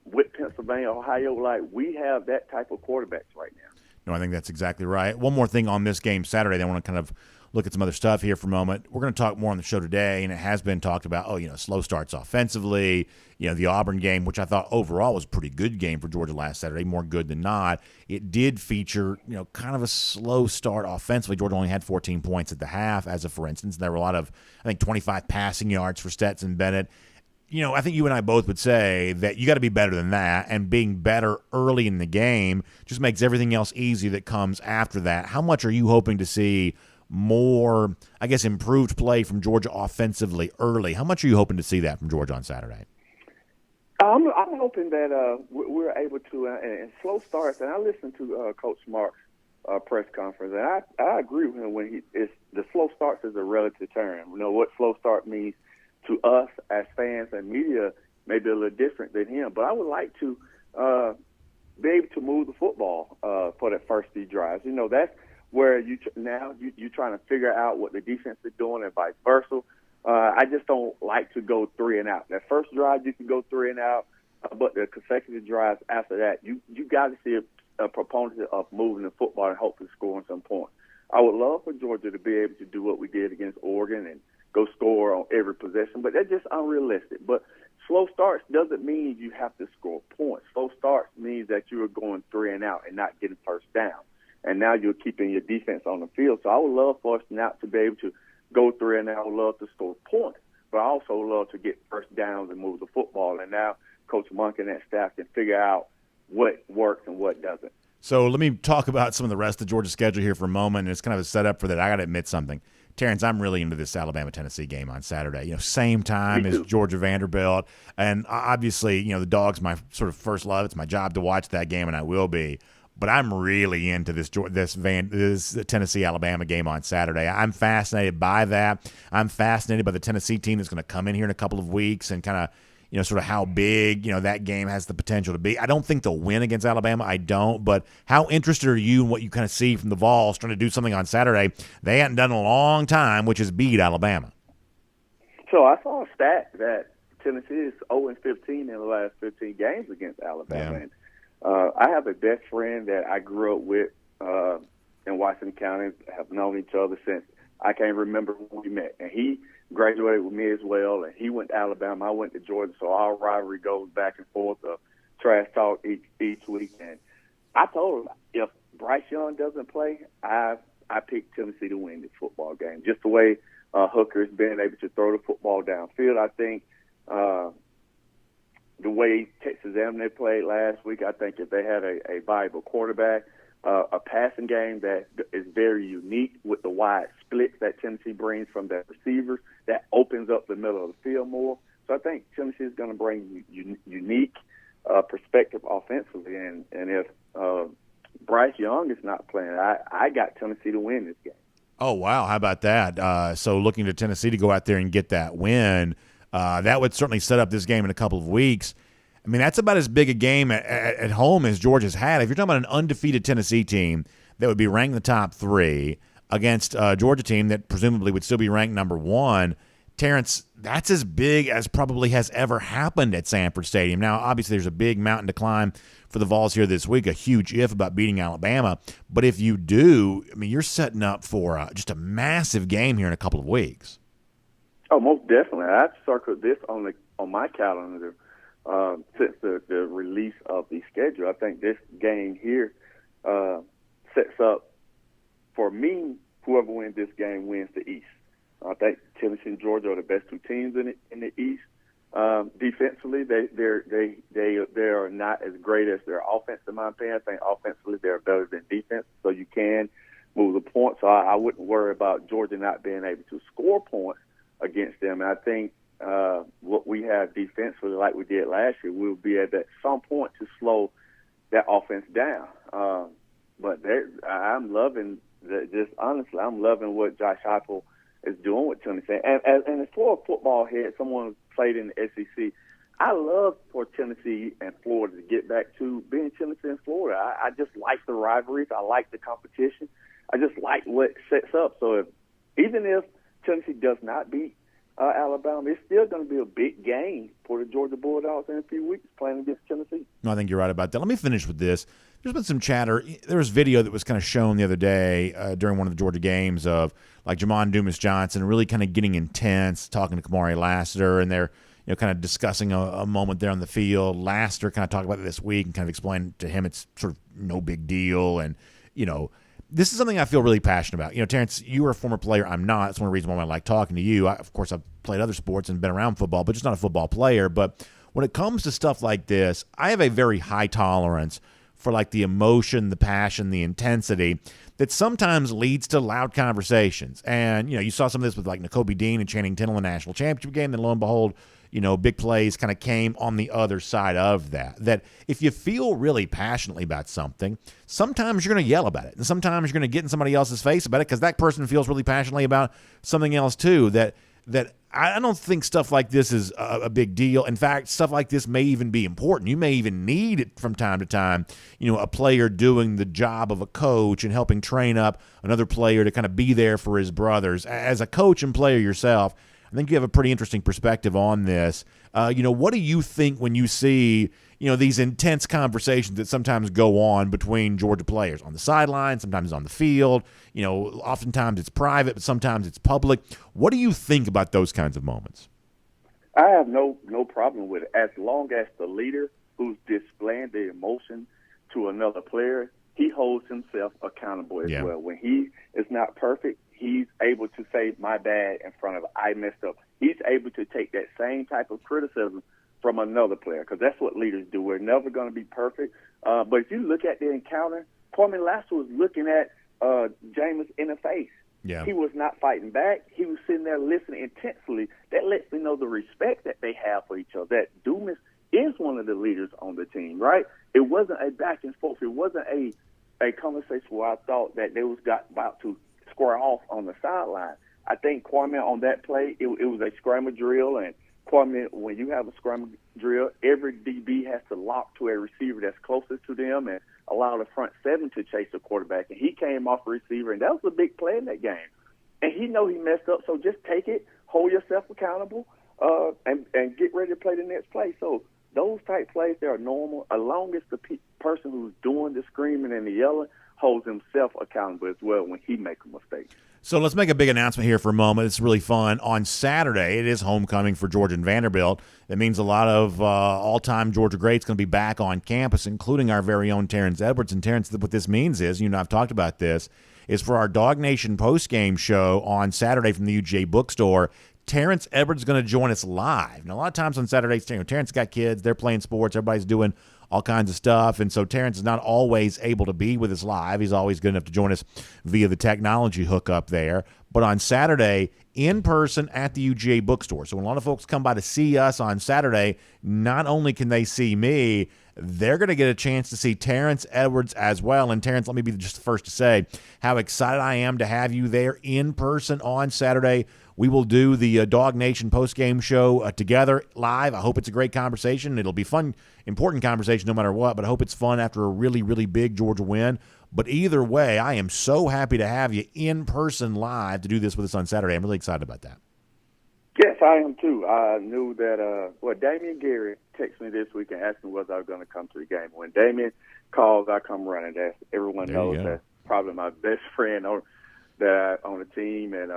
With Pennsylvania, Ohio, like we have that type of quarterbacks right now. No, I think that's exactly right. One more thing on this game Saturday, then I want to kind of look at some other stuff here for a moment. We're going to talk more on the show today, and it has been talked about, slow starts offensively, the Auburn game, which I thought overall was a pretty good game for Georgia last Saturday, more good than not. It did feature, kind of a slow start offensively. Georgia only had 14 points at the half, as for instance. There were a lot of, 25 passing yards for Stetson Bennett. I think you and I both would say that you got to be better than that, and being better early in the game just makes everything else easy that comes after that. How much are you hoping to see more, I guess, improved play from Georgia offensively early. How much are you hoping to see that from Georgia on Saturday? I'm hoping that we're able to, and slow starts, and I listened to Coach Mark's press conference, and I agree with him when the slow starts is a relative term. You know, what slow start means to us as fans and media may be a little different than him, but I would like to be able to move the football for that first few drives. You know, that's where you're trying to figure out what the defense is doing and vice versa. I just don't like to go 3 and out. That first drive, you can go 3 and out, but the consecutive drives after that, you got to see a proponent of moving the football and hopefully scoring some points. I would love for Georgia to be able to do what we did against Oregon and go score on every possession, but that's just unrealistic. But slow starts doesn't mean you have to score points. Slow starts means that you are going 3 and out and not getting first down. And now you're keeping your defense on the field. So I would love for us now to be able to go 3 and out. I would love to score points, but I also love to get first downs and move the football. And now Coach Monk and that staff can figure out what works and what doesn't. So let me talk about some of the rest of Georgia's schedule here for a moment. And it's kind of a setup for that. I got to admit something. Terrence, I'm really into this Alabama-Tennessee game on Saturday. You know, same time as Georgia-Vanderbilt. And obviously, you know, the Dogs my sort of first love. It's my job to watch that game, and I will be. But I'm really into this Tennessee-Alabama game on Saturday. I'm fascinated by that. I'm fascinated by the Tennessee team that's going to come in here in a couple of weeks and kind of, you know, sort of how big, you know, that game has the potential to be. I don't think they'll win against Alabama. I don't. But how interested are you in what you kind of see from the Vols trying to do something on Saturday they hadn't done in a long time, which is beat Alabama? So I saw a stat that Tennessee is 0-15 in the last 15 games against Alabama. Yeah. I have a best friend that I grew up with in Washington County, have known each other since I can't remember when we met. And he graduated with me as well, and he went to Alabama. I went to Georgia, so our rivalry goes back and forth of trash talk each week. And I told him, if Bryce Young doesn't play, I picked Tennessee to win this football game. Just the way Hooker's been able to throw the football downfield, I think the way Texas A&M played last week, I think if they had a viable quarterback, a passing game that is very unique with the wide splits that Tennessee brings from their receivers, that opens up the middle of the field more. So I think Tennessee is going to bring unique perspective offensively. And if Bryce Young is not playing, I got Tennessee to win this game. Oh, wow. How about that? So looking to Tennessee to go out there and get that win, that would certainly set up this game in a couple of weeks. I mean, that's about as big a game at home as Georgia's had. If you're talking about an undefeated Tennessee team that would be ranked in the top 3 against a Georgia team that presumably would still be ranked number 1, Terrence, that's as big as probably has ever happened at Sanford Stadium. Now, obviously, there's a big mountain to climb for the Vols here this week, a huge if about beating Alabama. But if you do, I mean, you're setting up for just a massive game here in a couple of weeks. Oh, most definitely. I've circled this on my calendar since the release of the schedule. I think this game here sets up, for me, whoever wins this game wins the East. I think Tennessee and Georgia are the best 2 teams in the East. Defensively, they are not as great as their offense, in my opinion. I think offensively they're better than defense, so you can move the points. So I wouldn't worry about Georgia not being able to score points against them. And I think what we have defensively, like we did last year, we'll be able at some point to slow that offense down. But I'm loving just honestly, I'm loving what Josh Heupel is doing with Tennessee. And for a football head, someone who played in the SEC, I love for Tennessee and Florida to get back to being Tennessee and Florida. I just like the rivalries. I like the competition. I just like what sets up. So even if Tennessee does not beat Alabama, it's still going to be a big game for the Georgia Bulldogs in a few weeks playing against Tennessee. No, I think you're right about that. Let me finish with this. There's been some chatter. There was video that was kind of shown the other day during one of the Georgia games of like Jamon Dumas-Johnson really kind of getting intense, talking to Kamari Lassiter, and they're kind of discussing a moment there on the field. Lassiter kind of talked about it this week and kind of explained to him it's sort of no big deal. And, this is something I feel really passionate about. Terrence, you are a former player. I'm not. That's one of the reasons why I like talking to you. Of course, I've played other sports and been around football, but just not a football player. But when it comes to stuff like this, I have a very high tolerance for like the emotion, the passion, the intensity that sometimes leads to loud conversations. And, you saw some of this with like Nakobe Dean and Channing Tindall in the national championship game. Then lo and behold, big plays kind of came on the other side of that. That if you feel really passionately about something, sometimes you're going to yell about it. And sometimes you're going to get in somebody else's face about it because that person feels really passionately about something else too. That I don't think stuff like this is a big deal. In fact, stuff like this may even be important. You may even need it from time to time, a player doing the job of a coach and helping train up another player to kind of be there for his brothers. As a coach and player yourself, I think you have a pretty interesting perspective on this. What do you think when you see, these intense conversations that sometimes go on between Georgia players on the sideline, sometimes on the field? Oftentimes it's private, but sometimes it's public. What do you think about those kinds of moments? I have no problem with it as long as the leader who's displaying the emotion to another player, he holds himself accountable as well. When he is not perfect, he's able to say, my bad, in front of I messed up. He's able to take that same type of criticism from another player because that's what leaders do. We're never going to be perfect. But if you look at the encounter, Kwame Lasseter was looking at Jameis in the face. Yeah. He was not fighting back. He was sitting there listening intensely. That lets me know the respect that they have for each other. That Dumas is one of the leaders on the team, right? It wasn't a back and forth. It wasn't a conversation where I thought that they was about to square off on the sideline. I think Kwame on that play, it was a scramble drill, and Kwame, when you have a scramble drill, every DB has to lock to a receiver that's closest to them and allow the front seven to chase the quarterback. And he came off a receiver, and that was a big play in that game. And he know he messed up, so just take it, hold yourself accountable, and get ready to play the next play. So those type plays, they are normal, as long as the person who's doing the screaming and the yelling holds himself accountable as well when he makes a mistake. So let's make a big announcement here for a moment. It's really fun. On Saturday, it is homecoming for Georgia-Vanderbilt. That means a lot of all-time Georgia greats going to be back on campus, including our very own Terrence Edwards. And Terrence, what this means is, I've talked about this, is for our DawgNation postgame show on Saturday from the UGA bookstore, Terrence Edwards is going to join us live. Now, a lot of times on Saturdays, Terrence got kids. They're playing sports. Everybody's doing all kinds of stuff. And so Terrence is not always able to be with us live. He's always good enough to join us via the technology hookup there. But on Saturday, in person at the UGA bookstore. So when a lot of folks come by to see us on Saturday, not only can they see me, they're going to get a chance to see Terrence Edwards as well. And Terrence, let me be just the first to say how excited I am to have you there in person on Saturday. We will do the DawgNation postgame show together live. I hope it's a great conversation. It'll be fun, important conversation no matter what, but I hope it's fun after a really, really big Georgia win. But either way, I am so happy to have you in person live to do this with us on Saturday. I'm really excited about that. Yes, I am too. I knew that, Damian Gary texted me this week and asked me whether I was going to come to the game. When Damian calls, I come running. Everyone knows that's probably my best friend on the team. And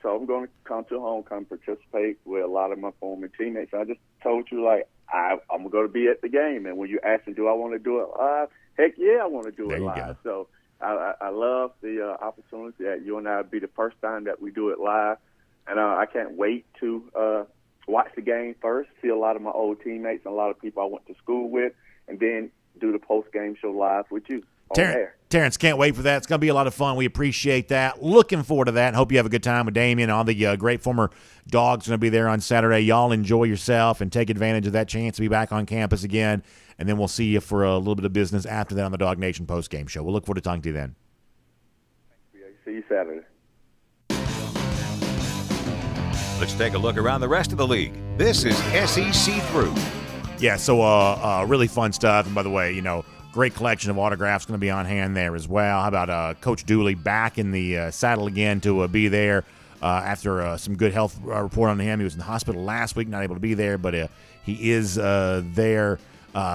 so I'm going to come to homecoming, participate with a lot of my former teammates. I just told you, I'm going to be at the game. And when you asked me, do I want to do it live? Heck yeah, I want to do it live. So I love the opportunity that you and I be the first time that we do it live. And I can't wait to watch the game first, see a lot of my old teammates and a lot of people I went to school with, and then do the post-game show live with you. Terrence, can't wait for that. It's going to be a lot of fun. We appreciate that. Looking forward to that. And hope you have a good time with Damian. All the great former Dogs going to be there on Saturday. Y'all enjoy yourself and take advantage of that chance to be back on campus again. And then we'll see you for a little bit of business after that on the DawgNation postgame show. We'll look forward to talking to you then. See you Saturday. Let's take a look around the rest of the league. This is SEC Through. Yeah, so really fun stuff. And by the way, great collection of autographs going to be on hand there as well. How about Coach Dooley back in the saddle again to be there after some good health report on him. He was in the hospital last week, not able to be there, but he is there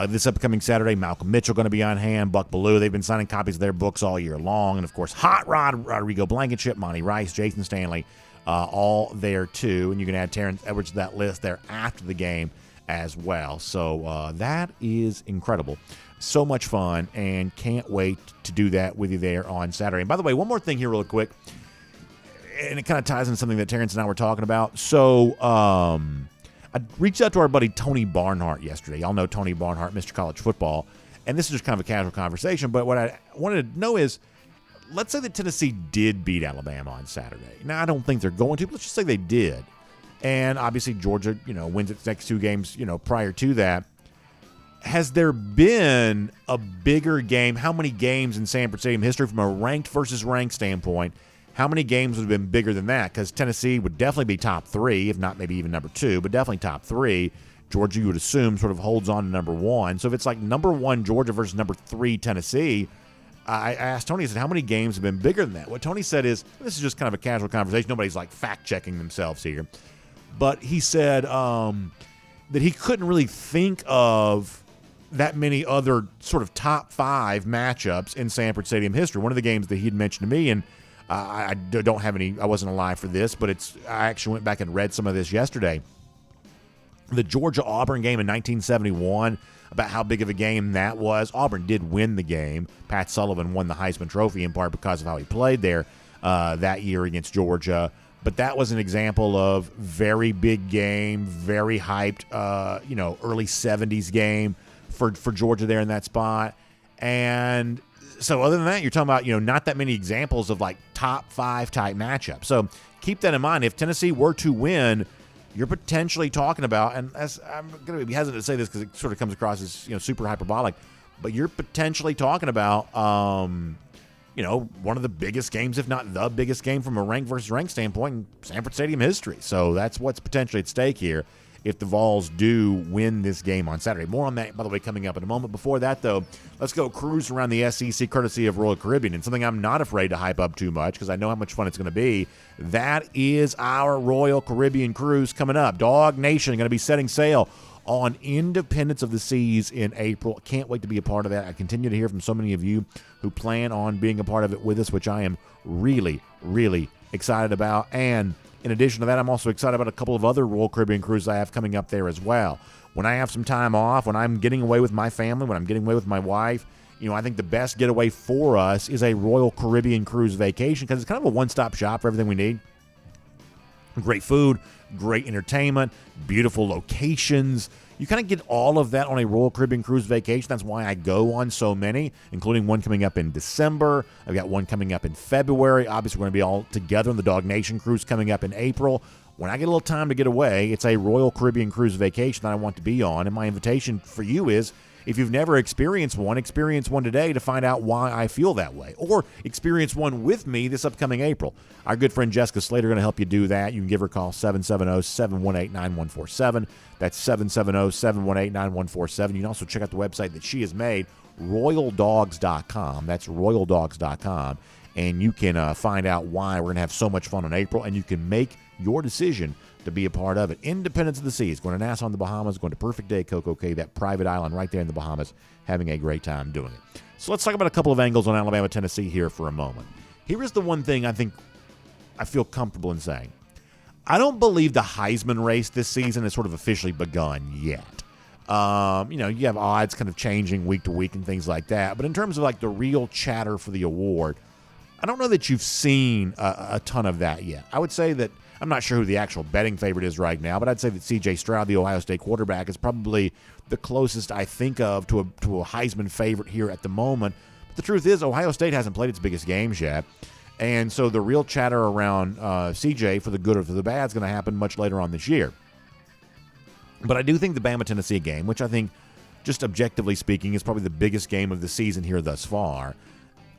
this upcoming Saturday. Malcolm Mitchell going to be on hand. Buck Bellew. They've been signing copies of their books all year long. And, of course, Hot Rod, Rodrigo Blankenship, Monty Rice, Jason Stanley, all there too. And you can add Terrence Edwards to that list there after the game as well. So that is incredible. So much fun, and can't wait to do that with you there on Saturday. And by the way, one more thing here real quick, and it kind of ties into something that Terrence and I were talking about. So I reached out to our buddy Tony Barnhart yesterday. Y'all know Tony Barnhart, Mr. College Football. and this is just kind of a casual conversation, but what I wanted to know is, let's say that Tennessee did beat Alabama on Saturday. Now, I don't think they're going to, but let's just say they did. And obviously Georgia, wins its next 2 games, prior to that. Has there been a bigger game? How many games in Sanford Stadium history from a ranked versus ranked standpoint? How many games would have been bigger than that? Because Tennessee would definitely be top 3, if not maybe even number 2, but definitely top 3. Georgia, you would assume, sort of holds on to number 1. So if it's like number 1 Georgia versus number 3 Tennessee, I asked Tony, I said, how many games have been bigger than that? What Tony said is, this is just kind of a casual conversation. Nobody's like fact-checking themselves here. But he said that he couldn't really think of that many other sort of top 5 matchups in Sanford Stadium history. One of the games that he'd mentioned to me, and I don't have any, I wasn't alive for this, but I actually went back and read some of this yesterday. The Georgia-Auburn game in 1971, about how big of a game that was. Auburn did win the game. Pat Sullivan won the Heisman Trophy in part because of how he played there that year against Georgia. But that was an example of very big game, very hyped, early 70s game for Georgia there in that spot. And so other than that, you're talking about, not that many examples of like top 5 type matchups. So keep that in mind. If Tennessee were to win, you're potentially talking about, and as I'm going to be hesitant to say this because it sort of comes across as super hyperbolic, but you're potentially talking about one of the biggest games, if not the biggest game from a rank versus rank standpoint in Sanford Stadium history. So that's what's potentially at stake here if the Vols do win this game on Saturday. More on that, by the way, coming up in a moment. Before that, though, let's go cruise around the SEC courtesy of Royal Caribbean. And something I'm not afraid to hype up too much because I know how much fun it's going to be. That is our Royal Caribbean cruise coming up. DawgNation going to be setting sail on Independence of the Seas in April. Can't wait to be a part of that. I continue to hear from so many of you who plan on being a part of it with us, which I am really, really excited about. And in addition to that, I'm also excited about a couple of other Royal Caribbean cruises I have coming up there as well. When I have some time off, when I'm getting away with my family, when I'm getting away with my wife, I think the best getaway for us is a Royal Caribbean cruise vacation because it's kind of a one-stop shop for everything we need. Great food, great entertainment, beautiful locations. You kind of get all of that on a Royal Caribbean cruise vacation. That's why I go on so many, including one coming up in December. I've got one coming up in February. Obviously, we're going to be all together on the DawgNation cruise coming up in April. When I get a little time to get away, it's a Royal Caribbean cruise vacation that I want to be on. And my invitation for you is, if you've never experienced one, experience one today to find out why I feel that way. Or experience one with me this upcoming April. Our good friend Jessica Slater is going to help you do that. You can give her a call, 770-718-9147. That's 770-718-9147. You can also check out the website that she has made, royaldogs.com. That's royaldogs.com. And you can find out why we're going to have so much fun in April, and you can make your decision to be a part of it. Independence of the Seas, going to Nassau in the Bahamas, going to Perfect Day, Coco Cay, that private island right there in the Bahamas, having a great time doing it. So let's talk about a couple of angles on Alabama, Tennessee here for a moment. Here is the one thing I think I feel comfortable in saying. I don't believe the Heisman race this season has sort of officially begun yet. You have odds kind of changing week to week and things like that. But in terms of like the real chatter for the award, I don't know that you've seen a ton of that yet. I would say that I'm not sure who the actual betting favorite is right now, but I'd say that C.J. Stroud, the Ohio State quarterback, is probably the closest I think of to a Heisman favorite here at the moment. But the truth is, Ohio State hasn't played its biggest games yet. And so the real chatter around C.J. for the good or for the bad is going to happen much later on this year. But I do think the Bama-Tennessee game, which I think, just objectively speaking, is probably the biggest game of the season here thus far,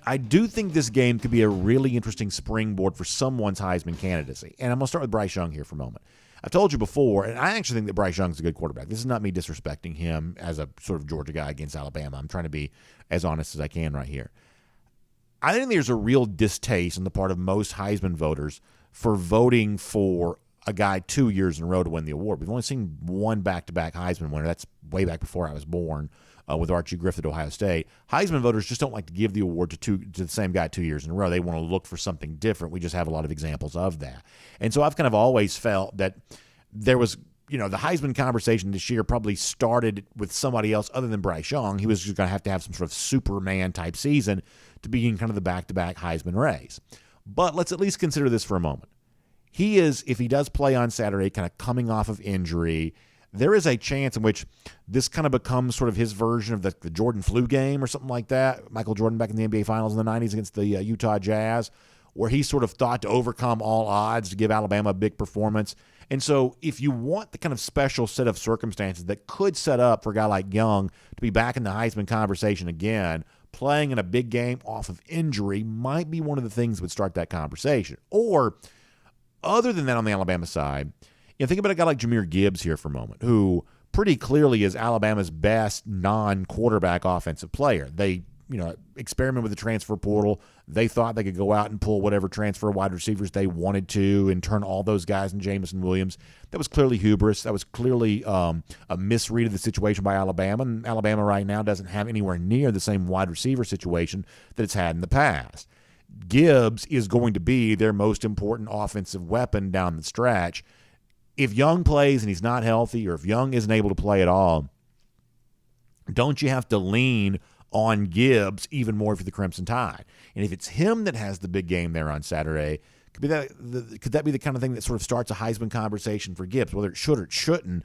I do think this game could be a really interesting springboard for someone's Heisman candidacy. And I'm going to start with Bryce Young here for a moment. I've told you before, and I actually think that Bryce Young's a good quarterback. This is not me disrespecting him as a sort of Georgia guy against Alabama. I'm trying to be as honest as I can right here. I think there's a real distaste on the part of most Heisman voters for voting for a guy 2 years in a row to win the award. We've only seen one back-to-back Heisman winner. That's way back before I was born. With Archie Griffith at Ohio State. Heisman voters just don't like to give the award to the same guy 2 years in a row. They want to look for something different. We just have a lot of examples of that. And so I've kind of always felt that there was, the Heisman conversation this year probably started with somebody else other than Bryce Young. He was just going to have some sort of Superman-type season to be in kind of the back-to-back Heisman race. But let's at least consider this for a moment. He is, if he does play on Saturday, kind of coming off of injury, there is a chance in which this kind of becomes sort of his version of the Jordan flu game or something like that. Michael Jordan back in the NBA Finals in the 90s against the Utah Jazz, where he sort of thought to overcome all odds to give Alabama a big performance. And so if you want the kind of special set of circumstances that could set up for a guy like Young to be back in the Heisman conversation again, playing in a big game off of injury might be one of the things that would start that conversation. Or other than that, on the Alabama side, think about a guy like Jahmyr Gibbs here for a moment, who pretty clearly is Alabama's best non-quarterback offensive player. They experiment with the transfer portal. They thought they could go out and pull whatever transfer wide receivers they wanted to and turn all those guys into Jameson Williams. That was clearly hubris. That was clearly a misread of the situation by Alabama. And Alabama right now doesn't have anywhere near the same wide receiver situation that it's had in the past. Gibbs is going to be their most important offensive weapon down the stretch. If Young plays and he's not healthy, or if Young isn't able to play at all, don't you have to lean on Gibbs even more for the Crimson Tide? And if it's him that has the big game there on Saturday, could that be the kind of thing that sort of starts a Heisman conversation for Gibbs, whether it should or it shouldn't?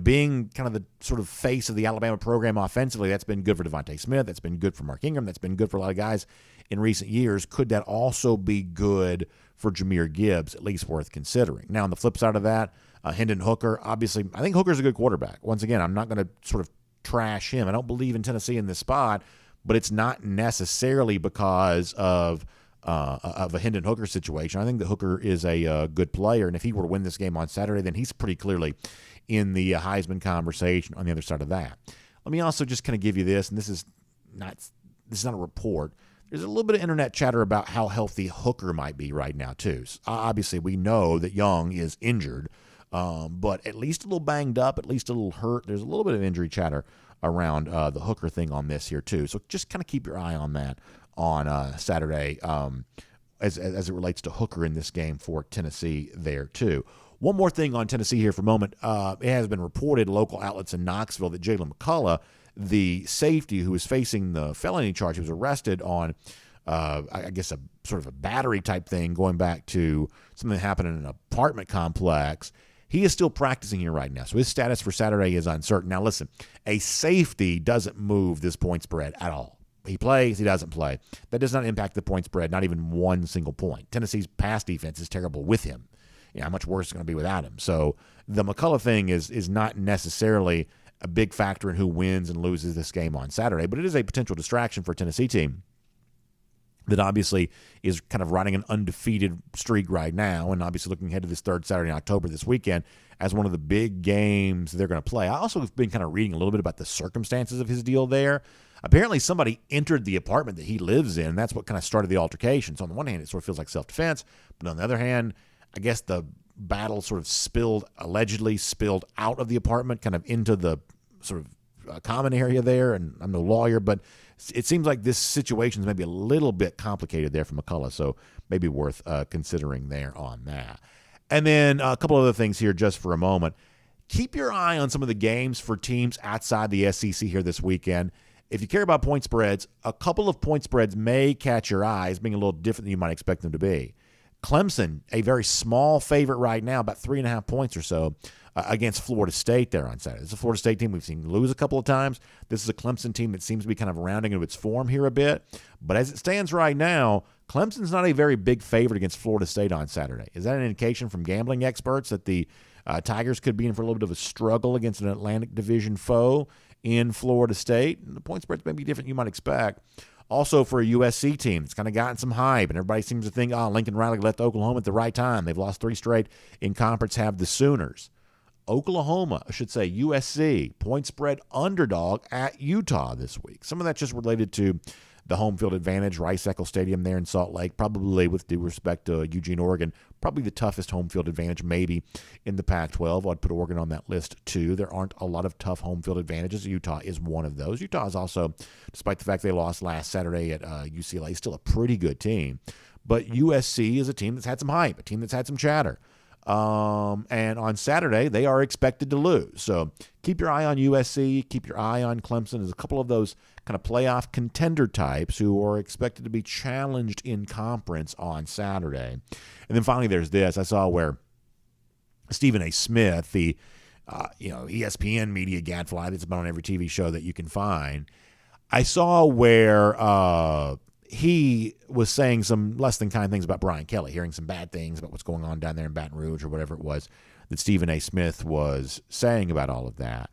Being kind of the sort of face of the Alabama program offensively, that's been good for Devontae Smith, that's been good for Mark Ingram, that's been good for a lot of guys in recent years. Could that also be good for Jahmyr Gibbs? At least worth considering. Now, on the flip side of that, Hendon Hooker, obviously, I think Hooker's a good quarterback. Once again, I'm not going to sort of trash him. I don't believe in Tennessee in this spot, but it's not necessarily because of a Hendon Hooker situation. I think that Hooker is a good player, and if he were to win this game on Saturday, then he's pretty clearly in the Heisman conversation on the other side of that. Let me also just kind of give you this, and this is not a report. There's a little bit of internet chatter about how healthy Hooker might be right now, too. So obviously, we know that Young is injured, but at least a little banged up, at least a little hurt. There's a little bit of injury chatter around the Hooker thing on this here, too. So just kind of keep your eye on that on Saturday as it relates to Hooker in this game for Tennessee there, too. One more thing on Tennessee here for a moment. It has been reported, local outlets in Knoxville, that Jalen McCullough, the safety who was facing the felony charge, he was arrested on, I guess, a sort of a battery type thing going back to something that happened in an apartment complex. He is still practicing here right now, so his status for Saturday is uncertain. Now, listen, a safety doesn't move this point spread at all. He plays, he doesn't play. That does not impact the point spread, not even one single point. Tennessee's pass defense is terrible with him. How much worse it's going to be without him. So the McCullough thing is not necessarily a big factor in who wins and loses this game on Saturday, but it is a potential distraction for a Tennessee team that obviously is kind of riding an undefeated streak right now, and obviously looking ahead to this third Saturday in October this weekend as one of the big games they're going to play. I also have been kind of reading a little bit about the circumstances of his deal there. Apparently somebody entered the apartment that he lives in, and that's what kind of started the altercation. So on the one hand, it sort of feels like self-defense, but on the other hand, I guess the battle sort of allegedly spilled out of the apartment, kind of into the sort of common area there. And I'm no lawyer, but it seems like this situation is maybe a little bit complicated there for McCullough, so maybe worth considering there on that. And then a couple other things here just for a moment. Keep your eye on some of the games for teams outside the SEC here this weekend. If you care about point spreads, a couple of point spreads may catch your eye as being a little different than you might expect them to be. Clemson, a very small favorite right now, about 3.5 points or so, against Florida State there on Saturday. It's a Florida State team we've seen lose a couple of times. This is a Clemson team that seems to be kind of rounding into its form here a bit. But as it stands right now, Clemson's not a very big favorite against Florida State on Saturday. Is that an indication from gambling experts that the Tigers could be in for a little bit of a struggle against an Atlantic Division foe in Florida State? And the point spreads may be different than you might expect. Also for a USC team, it's kind of gotten some hype, and everybody seems to think, Lincoln Riley left Oklahoma at the right time. They've lost 3 straight in conference, have the Sooners. USC, point spread underdog at Utah this week. Some of that's just related to the home field advantage, Rice-Eccles Stadium there in Salt Lake, probably with due respect to Eugene, Oregon, probably the toughest home field advantage maybe in the Pac-12. I'd put Oregon on that list too. There aren't a lot of tough home field advantages. Utah is one of those. Utah is also, despite the fact they lost last Saturday at UCLA, still a pretty good team. But USC is a team that's had some hype, a team that's had some chatter. And on Saturday, they are expected to lose. So keep your eye on USC, keep your eye on Clemson. There's a couple of those kind of playoff contender types who are expected to be challenged in conference on Saturday. And then finally, there's this. I saw where Stephen A. Smith, the ESPN media gadfly that's been on every TV show that you can find. I saw where he was saying some less than kind things about Brian Kelly, hearing some bad things about what's going on down there in Baton Rouge or whatever it was that Stephen A. Smith was saying about all of that.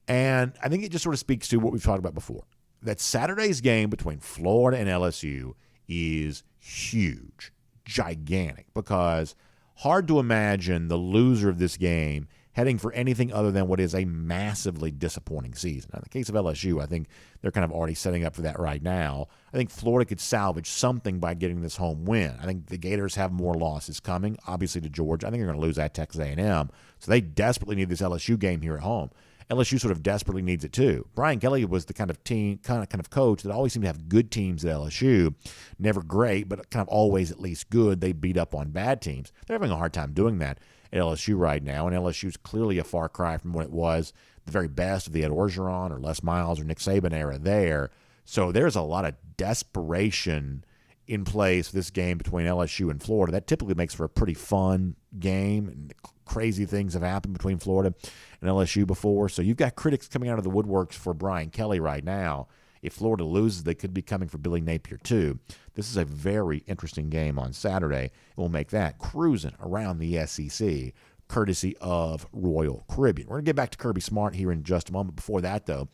And I think it just sort of speaks to what we've talked about before, that Saturday's game between Florida and LSU is huge, gigantic, because hard to imagine the loser of this game heading for anything other than what is a massively disappointing season. Now, in the case of LSU, I think they're kind of already setting up for that right now. I think Florida could salvage something by getting this home win. I think the Gators have more losses coming, obviously, to Georgia. I think they're going to lose at Texas A&M, so they desperately need this LSU game here at home. LSU sort of desperately needs it too. Brian Kelly was the kind of coach that always seemed to have good teams at LSU. Never great, but kind of always at least good. They beat up on bad teams. They're having a hard time doing that at LSU right now, and LSU's clearly a far cry from what it was the very best of the Ed Orgeron or Les Miles or Nick Saban era there. So there's a lot of desperation in place for this game between LSU and Florida. That typically makes for a pretty fun game, and crazy things have happened between Florida and LSU before. So you've got critics coming out of the woodworks for Brian Kelly right now. If Florida loses, they could be coming for Billy Napier too. This is a very interesting game on Saturday. We'll make that cruising around the SEC, courtesy of Royal Caribbean. We're going to get back to Kirby Smart here in just a moment. Before that, though,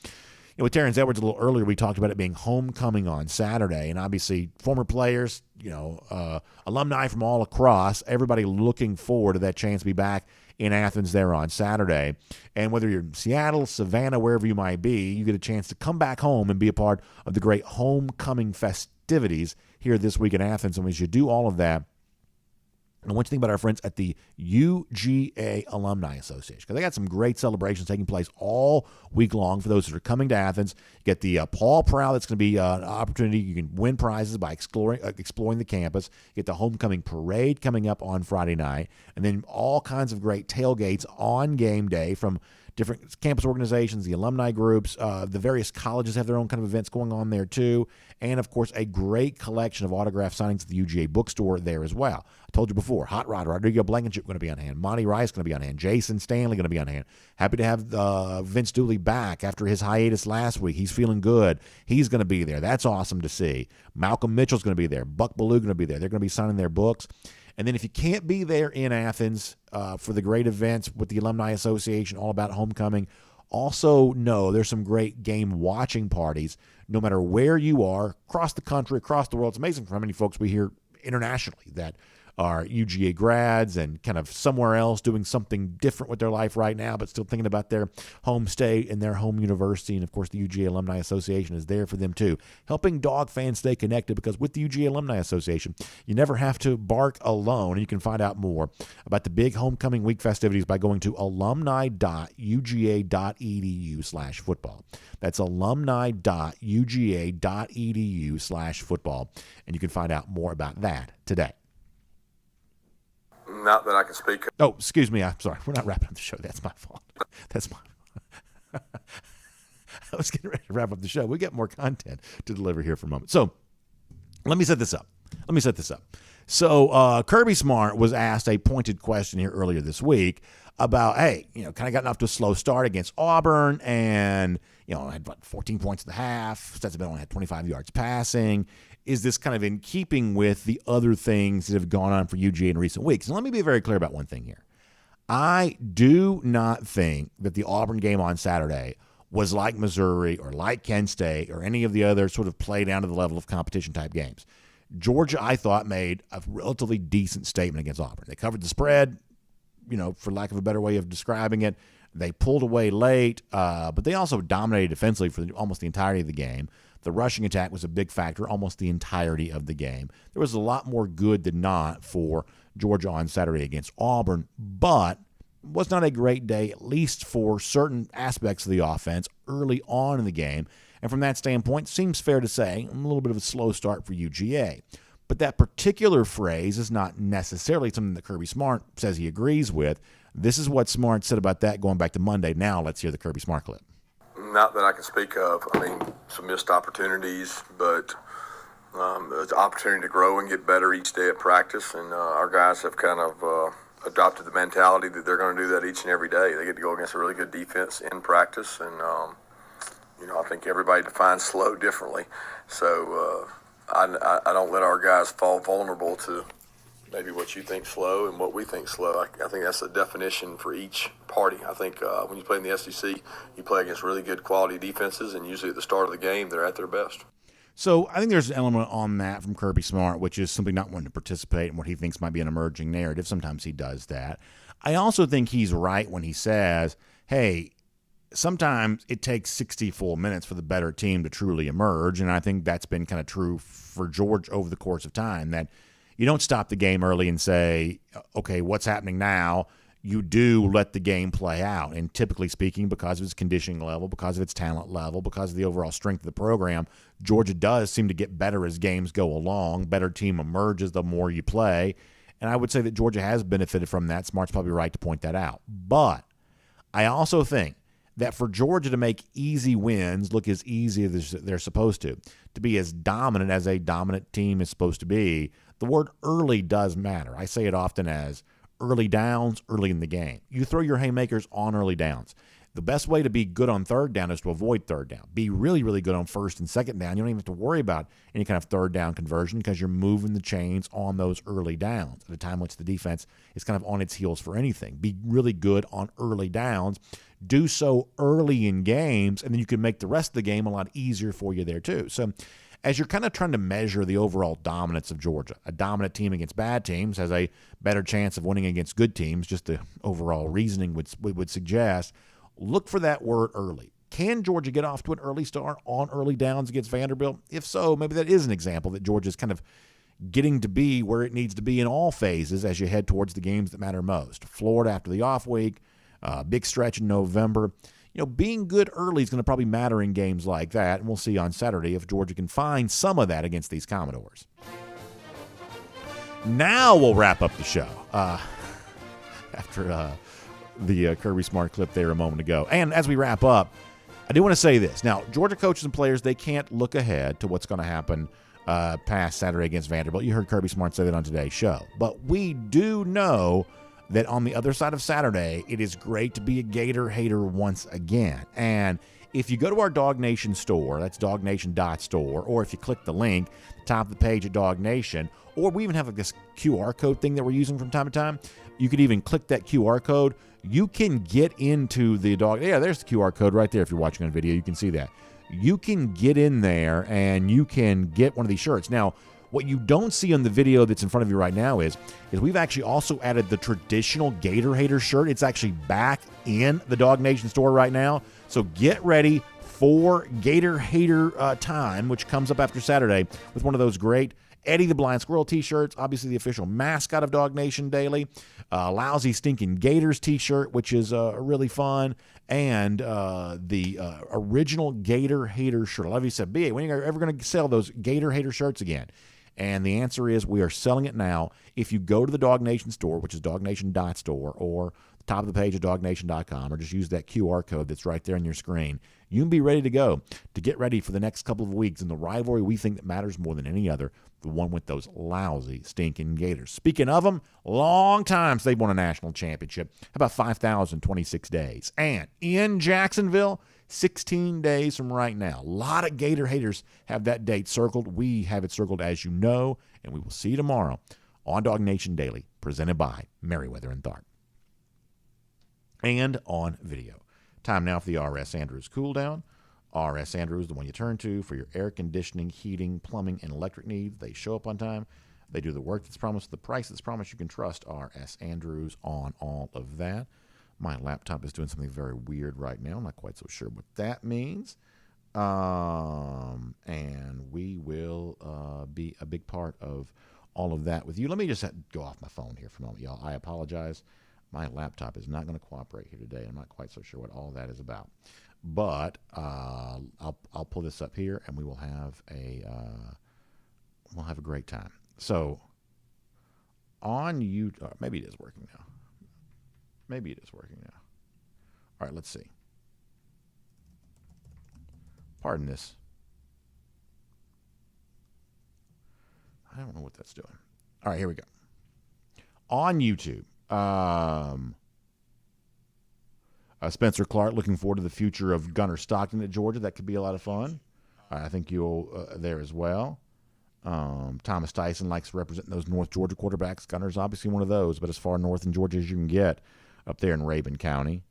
with Terrence Edwards a little earlier, we talked about it being homecoming on Saturday, and obviously former players, alumni from all across, everybody looking forward to that chance to be back in Athens there on Saturday. And whether you're in Seattle, Savannah, wherever you might be, you get a chance to come back home and be a part of the great homecoming festivities here this week in Athens. And as you do all of that, I want you to think about our friends at the UGA Alumni Association, because they got some great celebrations taking place all week long for those that are coming to Athens. You get the Paul Prowl. That's going to be an opportunity. You can win prizes by exploring the campus. You get the homecoming parade coming up on Friday night, and then all kinds of great tailgates on game day from different campus organizations, the alumni groups, the various colleges have their own kind of events going on there too, and of course a great collection of autograph signings at the UGA bookstore there as well. I told you before, Hot Rod, Rodrigo Blankenship going to be on hand, Monty Rice going to be on hand, Jason Stanley going to be on hand. Happy to have Vince Dooley back after his hiatus last week. He's feeling good. He's going to be there. That's awesome to see. Malcolm Mitchell's going to be there. Buck Ballou going to be there. They're going to be signing their books. And then if you can't be there in Athens for the great events with the Alumni Association, all about homecoming, also know there's some great game watching parties no matter where you are, across the country, across the world. It's amazing how many folks we hear internationally that are UGA grads and kind of somewhere else doing something different with their life right now, but still thinking about their home state and their home university. And, of course, the UGA Alumni Association is there for them, too, helping dog fans stay connected, because with the UGA Alumni Association, you never have to bark alone. And you can find out more about the big homecoming week festivities by going to alumni.uga.edu/football. That's alumni.uga.edu/football. And you can find out more about that today. Not that I can speak of. Oh, excuse me. I'm sorry. We're not wrapping up the show. That's my fault. That's my I was getting ready to wrap up the show. We got more content to deliver here for a moment. So let me set this up. So Kirby Smart was asked a pointed question here earlier this week about, hey, kind of gotten off to a slow start against Auburn and, had 14 points at the half. Stetson Bennett only had 25 yards passing. Is this kind of in keeping with the other things that have gone on for UGA in recent weeks? And let me be very clear about one thing here. I do not think that the Auburn game on Saturday was like Missouri or like Kent State or any of the other sort of play down to the level of competition type games. Georgia, I thought, made a relatively decent statement against Auburn. They covered the spread, for lack of a better way of describing it. They pulled away late, but they also dominated defensively for almost the entirety of the game. The rushing attack was a big factor almost the entirety of the game. There was a lot more good than not for Georgia on Saturday against Auburn, but it was not a great day, at least for certain aspects of the offense early on in the game. And from that standpoint, it seems fair to say a little bit of a slow start for UGA. But that particular phrase is not necessarily something that Kirby Smart says he agrees with. This is what Smart said about that going back to Monday. Now let's hear the Kirby Smart clip. Not that I can speak of. Some missed opportunities, but it's an opportunity to grow and get better each day at practice. And our guys have kind of adopted the mentality that they're going to do that each and every day. They get to go against a really good defense in practice, and I think everybody defines slow differently. So I don't let our guys fall vulnerable to maybe what you think slow and what we think slow. I think that's the definition for each party. I think when you play in the SEC, you play against really good quality defenses, and usually at the start of the game, they're at their best. So I think there's an element on that from Kirby Smart, which is simply not wanting to participate in what he thinks might be an emerging narrative. Sometimes he does that. I also think he's right when he says, hey, sometimes it takes 60 full minutes for the better team to truly emerge, and I think that's been kind of true for George over the course of time, that you don't stop the game early and say, okay, what's happening now? You do let the game play out. And typically speaking, because of its conditioning level, because of its talent level, because of the overall strength of the program, Georgia does seem to get better as games go along. Better team emerges the more you play. And I would say that Georgia has benefited from that. Smart's probably right to point that out. But I also think that for Georgia to make easy wins look as easy as they're supposed to be as dominant as a dominant team is supposed to be, the word early does matter. I say it often as early downs, early in the game. You throw your haymakers on early downs. The best way to be good on third down is to avoid third down. Be really, really good on first and second down. You don't even have to worry about any kind of third down conversion because you're moving the chains on those early downs at a time which the defense is kind of on its heels for anything. Be really good on early downs. Do so early in games, and then you can make the rest of the game a lot easier for you there too. So as you're kind of trying to measure the overall dominance of Georgia, a dominant team against bad teams has a better chance of winning against good teams, just the overall reasoning would suggest. Look for that word early. Can Georgia get off to an early start on early downs against Vanderbilt? If so, maybe that is an example that Georgia's kind of getting to be where it needs to be in all phases as you head towards the games that matter most. Florida after the off week, big stretch in November. Being good early is going to probably matter in games like that, and we'll see on Saturday if Georgia can find some of that against these Commodores. Now we'll wrap up the show after the Kirby Smart clip there a moment ago. And as we wrap up, I do want to say this. Now, Georgia coaches and players, they can't look ahead to what's going to happen past Saturday against Vanderbilt. You heard Kirby Smart say that on today's show. But we do know that on the other side of Saturday, it is great to be a Gator hater once again. And if you go to our DawgNation store, that's dawgnation.store, or if you click the link at the top of the page at DawgNation, or we even have this QR code thing that we're using from time to time, you could even click that QR code. You can get into the there's the QR code right there. If you're watching on video, you can see that. You can get in there and you can get one of these shirts. Now, what you don't see on the video that's in front of you right now is we've actually also added the traditional Gator Hater shirt. It's actually back in the DawgNation store right now. So get ready for Gator Hater time, which comes up after Saturday with one of those great Eddie the Blind Squirrel t-shirts, obviously the official mascot of DawgNation Daily, Lousy Stinking Gators t-shirt, which is really fun, and the original Gator Hater shirt. A lot of you said, B.A., when are you ever going to sell those Gator Hater shirts again? And the answer is we are selling it now. If you go to the DawgNation store, which is dawgnation.store, or the top of the page at dawgnation.com, or just use that QR code that's right there on your screen, you can be ready to go to get ready for the next couple of weeks in the rivalry we think that matters more than any other, the one with those lousy, stinking Gators. Speaking of them, long time since they've won a national championship. How about 5,026 days? And in Jacksonville, 16 days from right now. A lot of Gator haters have that date circled. We have it circled, as you know, and we will see you tomorrow on DawgNation Daily, presented by Merriweather and Tharp. And on video. Time now for the R.S. Andrews cool down. R.S. Andrews, the one you turn to for your air conditioning, heating, plumbing, and electric needs. They show up on time. They do the work that's promised, the price that's promised. You can trust R.S. Andrews on all of that. My laptop is doing something very weird right now. I'm not quite so sure what that means. And we will be a big part of all of that with you. Let me just go off my phone here for a moment, y'all. I apologize. My laptop is not going to cooperate here today. I'm not quite so sure what all that is about. But I'll pull this up here, and we will have a great time. So on YouTube, maybe it is working now. Maybe it is working now. All right, let's see. Pardon this. I don't know what that's doing. All right, here we go. On YouTube, Spencer Clark looking forward to the future of Gunnar Stockton at Georgia. That could be a lot of fun. I think you'll there as well. Thomas Tyson likes representing those North Georgia quarterbacks. Gunner's obviously one of those, but as far north in Georgia as you can get up there in Rabun County.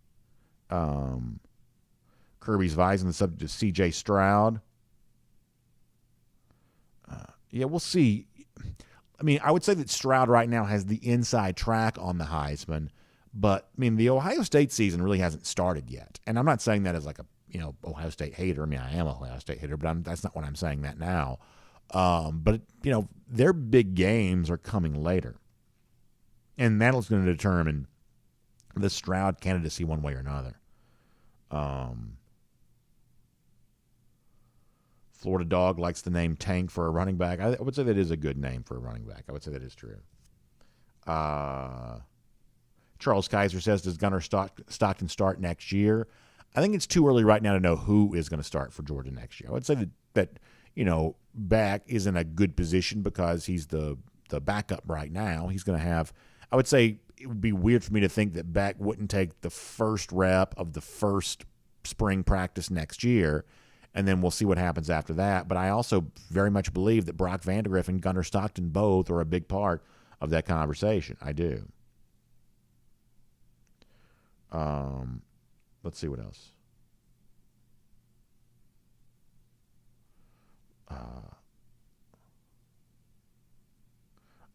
Kirby's vising the subject of C.J. Stroud. Yeah, we'll see. I mean, I would say that Stroud right now has the inside track on the Heisman, but, I mean, the Ohio State season really hasn't started yet. And I'm not saying that as like a, Ohio State hater. I mean, I am a Ohio State hater, but that's not what I'm saying that now. But, their big games are coming later. And that's going to determine the Stroud candidacy one way or another. Florida Dog likes the name Tank for a running back. I would say that is a good name for a running back. I would say that is true. Charles Kaiser says, does Gunnar Stockton start next year? I think it's too early right now to know who is going to start for Georgia next year. I would say that Back is in a good position because he's the backup right now. He's going to have, I would say it would be weird for me to think that Back wouldn't take the first rep of the first spring practice next year, and then we'll see what happens after that. But I also very much believe that Brock Vandagriff and Gunnar Stockton both are a big part of that conversation. I do. Let's see what else.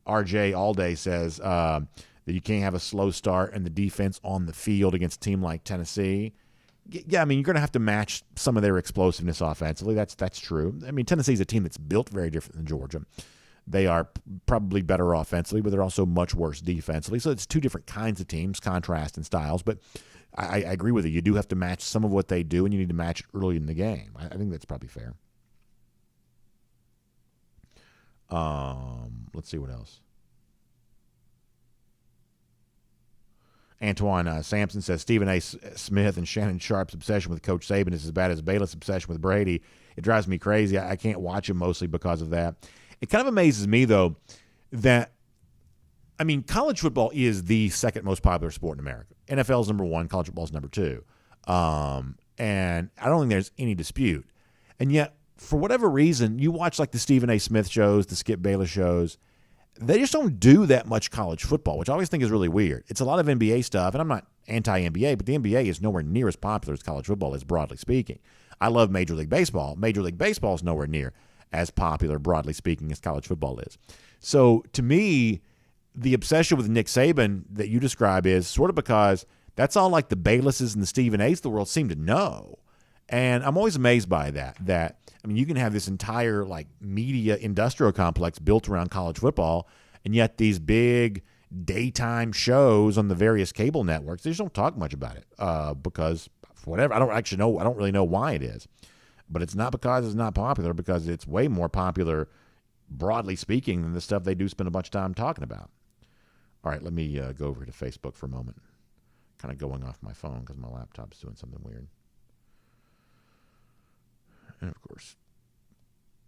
RJ Allday says that you can't have a slow start and the defense on the field against a team like Tennessee. Yeah, I mean, you're going to have to match some of their explosiveness offensively. That's true. I mean, Tennessee's a team that's built very different than Georgia. They are probably better offensively, but they're also much worse defensively. So it's two different kinds of teams, contrast in styles. But I agree with you. You do have to match some of what they do, and you need to match it early in the game. I think that's probably fair. Let's see what else. Antoine Sampson says Stephen A. Smith and Shannon Sharp's obsession with Coach Saban is as bad as Bayless' obsession with Brady. It drives me crazy. I can't watch him mostly because of that. It kind of amazes me, though, that, I mean, college football is the second most popular sport in America. NFL is number one. College football is number two. And I don't think there's any dispute. And yet, for whatever reason, you watch like the Stephen A. Smith shows, the Skip Bayless shows, they just don't do that much college football, which I always think is really weird. It's a lot of NBA stuff, and I'm not anti-NBA, but the NBA is nowhere near as popular as college football is, broadly speaking. I love Major League Baseball. Major League Baseball is nowhere near as popular, broadly speaking, as college football is. So, to me, the obsession with Nick Saban that you describe is sort of because that's all like the Baylesses and the Stephen A's of the world seem to know. And I'm always amazed by that, I mean, you can have this entire like media industrial complex built around college football, and yet these big daytime shows on the various cable networks, they just don't talk much about it because for whatever, I don't really know why it is. But it's not because it's not popular, because it's way more popular, broadly speaking, than the stuff they do spend a bunch of time talking about. All right, let me go over to Facebook for a moment. Kind of going off my phone because my laptop's doing something weird. And of course,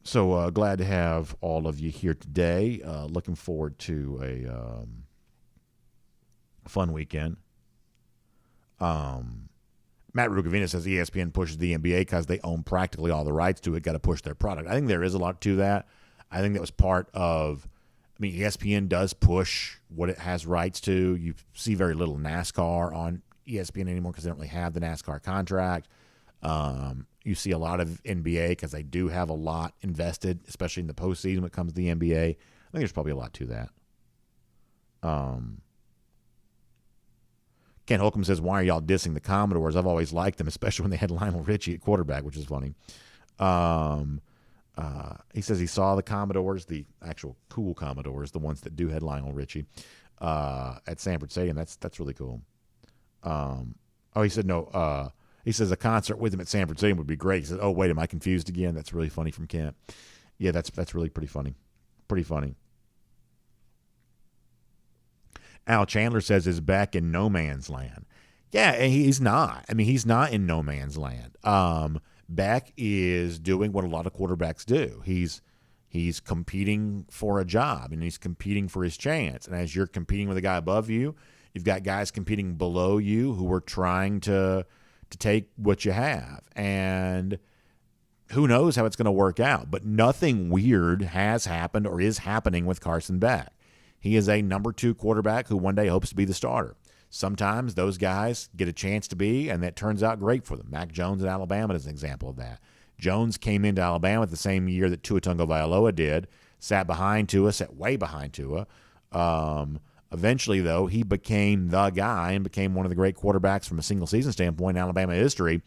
so glad to have all of you here today. Looking forward to a fun weekend. Matt Rugavina says ESPN pushes the NBA because they own practically all the rights to it, got to push their product. I think there is a lot to that. I think that was part of, I mean, ESPN does push what it has rights to. You see very little NASCAR on ESPN anymore because they don't really have the NASCAR contract. You see a lot of NBA because they do have a lot invested, especially in the postseason when it comes to the NBA. I think there's probably a lot to that. Ken Holcomb says, why are y'all dissing the Commodores? I've always liked them, especially when they had Lionel Richie at quarterback, which is funny. He says he saw the Commodores, the actual cool Commodores, the ones that do had Lionel Richie, at Sanford Stadium. That's really cool. He said no. He says a concert with him at Sanford Stadium would be great. He says, oh, wait, am I confused again? That's really funny from Kent. Yeah, that's really pretty funny. Pretty funny. Al Chandler says is back in no man's land. Yeah, he's not. I mean, he's not in no man's land. Beck is doing what a lot of quarterbacks do. He's competing for a job, and he's competing for his chance. And as you're competing with a guy above you, You've got guys competing below you who are trying to take what you have. And who knows how it's going to work out. But nothing weird has happened or is happening with Carson Beck. He is a number 2 quarterback who one day hopes to be the starter. Sometimes those guys get a chance to be, and that turns out great for them. Mac Jones at Alabama is an example of that. Jones came into Alabama the same year that Tua Tagovailoa did, sat behind Tua, sat way behind Tua. Eventually, though, he became the guy and became one of the great quarterbacks from a single-season standpoint in Alabama history,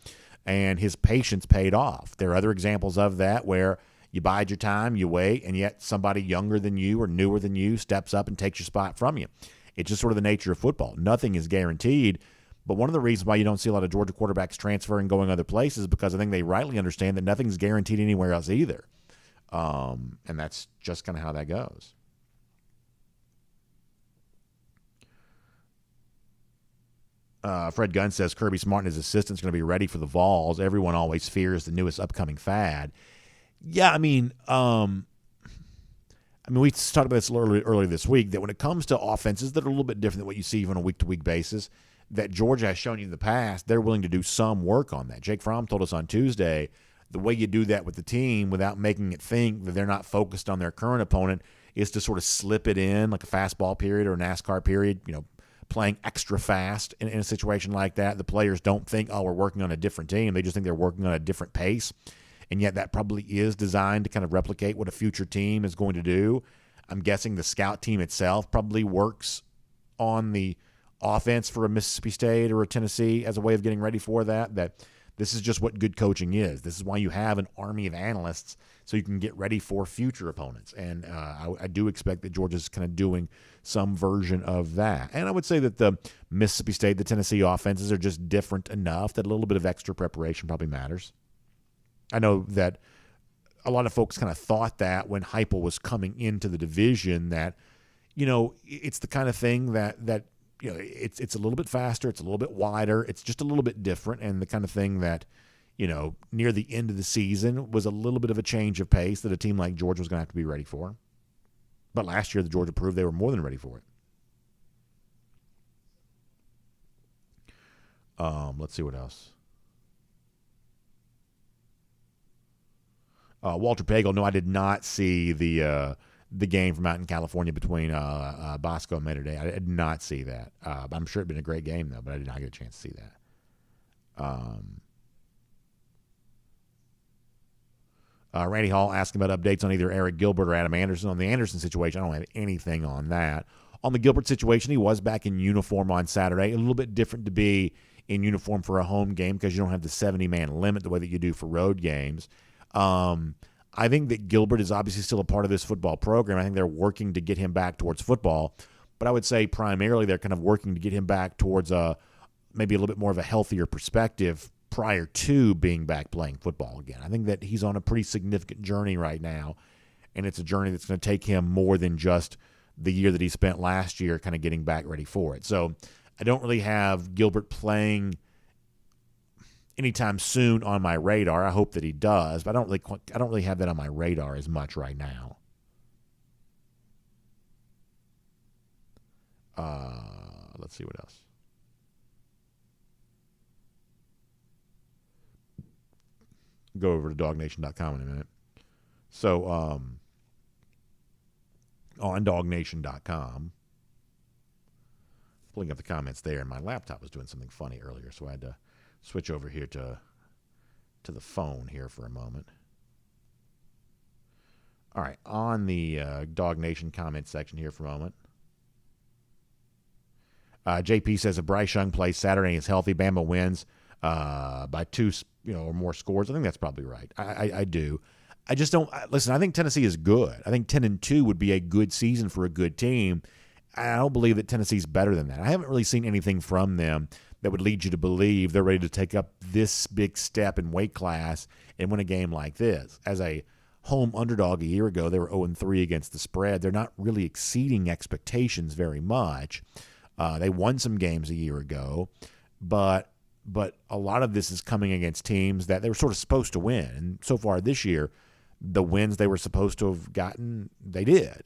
and his patience paid off. There are other examples of that where you bide your time, you wait, and yet somebody younger than you or newer than you steps up and takes your spot from you. It's just sort of the nature of football. Nothing is guaranteed, but one of the reasons why you don't see a lot of Georgia quarterbacks transferring and going other places is because I think they rightly understand that nothing's guaranteed anywhere else either. And that's just kind of how that goes. Fred Gunn says Kirby Smart and his assistants are going to be ready for the Vols. Everyone always fears the newest upcoming fad. Yeah, I mean, we talked about this earlier this week, that when it comes to offenses that are a little bit different than what you see on a week-to-week basis, that Georgia has shown you in the past, they're willing to do some work on that. Jake Fromm told us on Tuesday, the way you do that with the team without making it think that they're not focused on their current opponent is to sort of slip it in like a fastball period or a NASCAR period, playing extra fast in a situation like that. The players don't think, we're working on a different team. They just think they're working on a different pace. And yet that probably is designed to kind of replicate what a future team is going to do. I'm guessing the scout team itself probably works on the offense for a Mississippi State or a Tennessee as a way of getting ready for that this is just what good coaching is. This is why you have an army of analysts so you can get ready for future opponents. And I do expect that Georgia's kind of doing some version of that. And I would say that the Mississippi State, the Tennessee offenses are just different enough that a little bit of extra preparation probably matters. I know that a lot of folks kind of thought that when Heupel was coming into the division that, it's the kind of thing that it's a little bit faster, it's a little bit wider, it's just a little bit different, and the kind of thing that, near the end of the season was a little bit of a change of pace that a team like Georgia was going to have to be ready for. But last year, the Georgia proved they were more than ready for it. Let's see what else. Walter Pagel, no, I did not see the game from out in California between Bosco and Mater Dei. I did not see that. I'm sure it'd been a great game, though, but I did not get a chance to see that. Randy Hall asking about updates on either Eric Gilbert or Adam Anderson. On the Anderson situation, I don't have anything on that. On the Gilbert situation, he was back in uniform on Saturday. A little bit different to be in uniform for a home game because you don't have the 70-man limit the way that you do for road games. I think that Gilbert is obviously still a part of this football program. I think they're working to get him back towards football. But I would say primarily they're kind of working to get him back towards maybe a little bit more of a healthier perspective prior to being back playing football again. I think that he's on a pretty significant journey right now, and it's a journey that's going to take him more than just the year that he spent last year kind of getting back ready for it. So I don't really have Gilbert playing anytime soon on my radar. I hope that he does, but I don't really have that on my radar as much right now. Let's see what else. Go over to dawgnation.com in a minute. So, on dawgnation.com, pulling up the comments there, and my laptop was doing something funny earlier, so I had to switch over here to the phone here for a moment. All right, on the Dog Nation comment section here for a moment. JP says if Bryce Young plays Saturday and is healthy, Bama wins by 2 or more scores. I think that's probably right. I do. I just don't listen. I think Tennessee is good. I think 10-2 would be a good season for a good team. I don't believe that Tennessee's better than that. I haven't really seen anything from them that would lead you to believe they're ready to take up this big step in weight class and win a game like this. As a home underdog a year ago, they were 0-3 against the spread. They're not really exceeding expectations very much. They won some games a year ago, but a lot of this is coming against teams that they were sort of supposed to win. And so far this year, the wins they were supposed to have gotten, they did.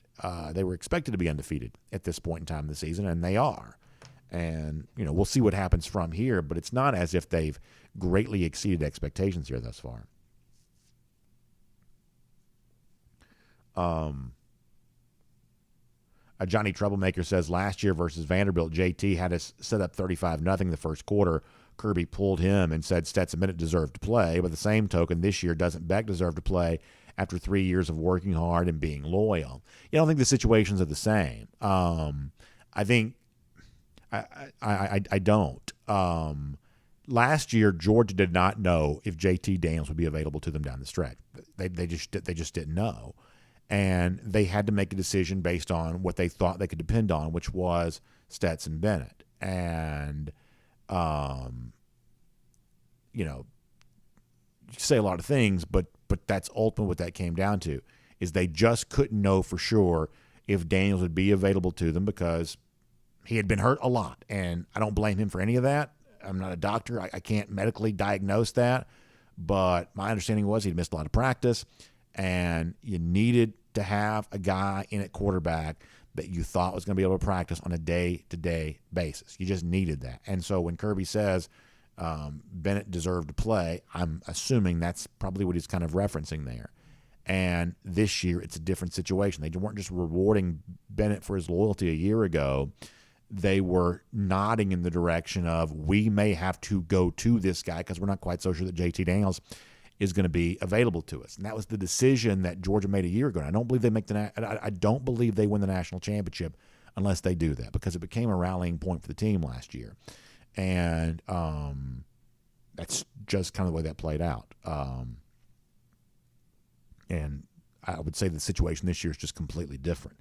They were expected to be undefeated at this point in time of the season, and they are. And, we'll see what happens from here, but it's not as if they've greatly exceeded expectations here thus far. Johnny Troublemaker says last year versus Vanderbilt, JT had us set up 35-0 the first quarter. Kirby pulled him and said Stetson Bennett deserved to play. By the same token, this year doesn't Beck deserve to play after 3 years of working hard and being loyal? I don't think the situations are the same. I think I don't. Last year, Georgia did not know if JT Daniels would be available to them down the stretch. They just didn't know. And they had to make a decision based on what they thought they could depend on, which was Stetson Bennett. And, you say a lot of things, but that's ultimately what that came down to, is they just couldn't know for sure if Daniels would be available to them because he had been hurt a lot. And I don't blame him for any of that. I'm not a doctor. I can't medically diagnose that. But my understanding was he'd missed a lot of practice. And you needed to have a guy in at quarterback that you thought was going to be able to practice on a day-to-day basis. You just needed that. And so when Kirby says Bennett deserved to play, I'm assuming that's probably what he's kind of referencing there. And this year it's a different situation. They weren't just rewarding Bennett for his loyalty a year ago. They were nodding in the direction of, we may have to go to this guy because we're not quite so sure that JT Daniels is going to be available to us. And that was the decision that Georgia made a year ago. And I don't believe I don't believe they win the national championship unless they do that, because it became a rallying point for the team last year. And that's just kind of the way that played out. And I would say the situation this year is just completely different.